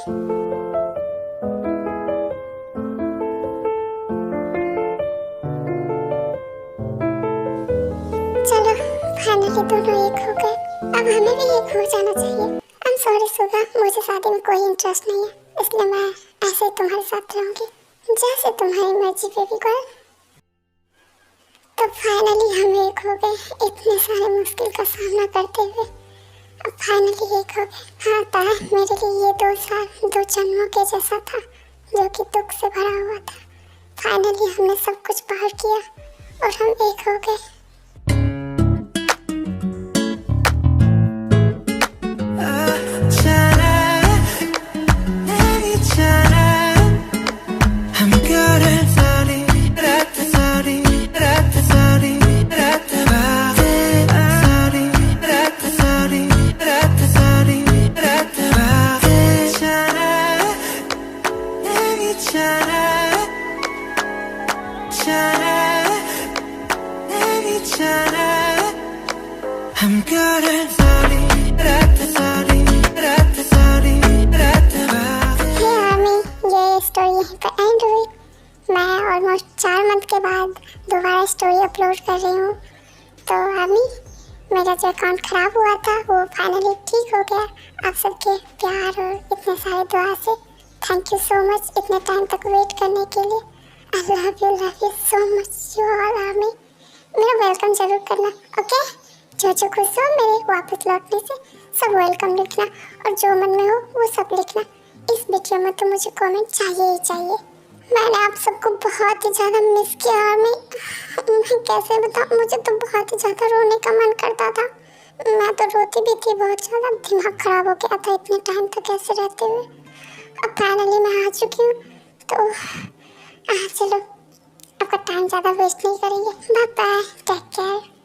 चलो फाइनली दोनों एक हो गए। अब हमें भी एक हो जाना चाहिए। आई एम सॉरी सुगा, मुझे शादी में कोई इंटरेस्ट नहीं है, इसलिए मैं ऐसे ही तुम्हारे साथ रहूंगी जैसे तुम्हारी मर्जी बेबी गर्ल। तो फाइनली हम एक हो गए, इतने सारे मुश्किल का सामना करते हुए अब फाइनली एक हो गए। हाँ ताया, मेरे लिए ये 2 साल 2 जन्मों के जैसा था, जो कि दुख से भरा हुआ था। फाइनली हमने सब कुछ पार किया और हम एक हो गए। स्टोरी यहीं पर एंड हुई। मैं ऑलमोस्ट 4 मंथ के बाद दोबारा स्टोरी अपलोड कर रही हूँ। तो अभी मेरा जो अकाउंट ख़राब हुआ था वो फाइनली ठीक हो गया। आप सबके प्यार और इतने सारे दुआ से थैंक यू सो मच इतने टाइम तक वेट करने के लिए। I love you so much you all army. मेरा वेलकम जरूर करना, ओके? जो खुश हो मेरे वापस लौटने से सब वेलकम लिखना, और जो मन में हो वो सब लिखना। इस वीडियो में तो मुझे कमेंट चाहिए ही चाहिए। मैंने आप सबको बहुत ही ज़्यादा मिस किया और मैं कैसे बताऊँ, मुझे तो बहुत ही ज़्यादा रोने का मन करता था। मैं तो रोती भी थी बहुत ज़्यादा, दिमाग ख़राब हो गया था इतने टाइम तक ऐसे रहते हुए। अब फाइनली मैं आ चुकी हूँ, तो चलो आपका टाइम ज़्यादा वेस्ट नहीं करेंगे। Bye bye, take care.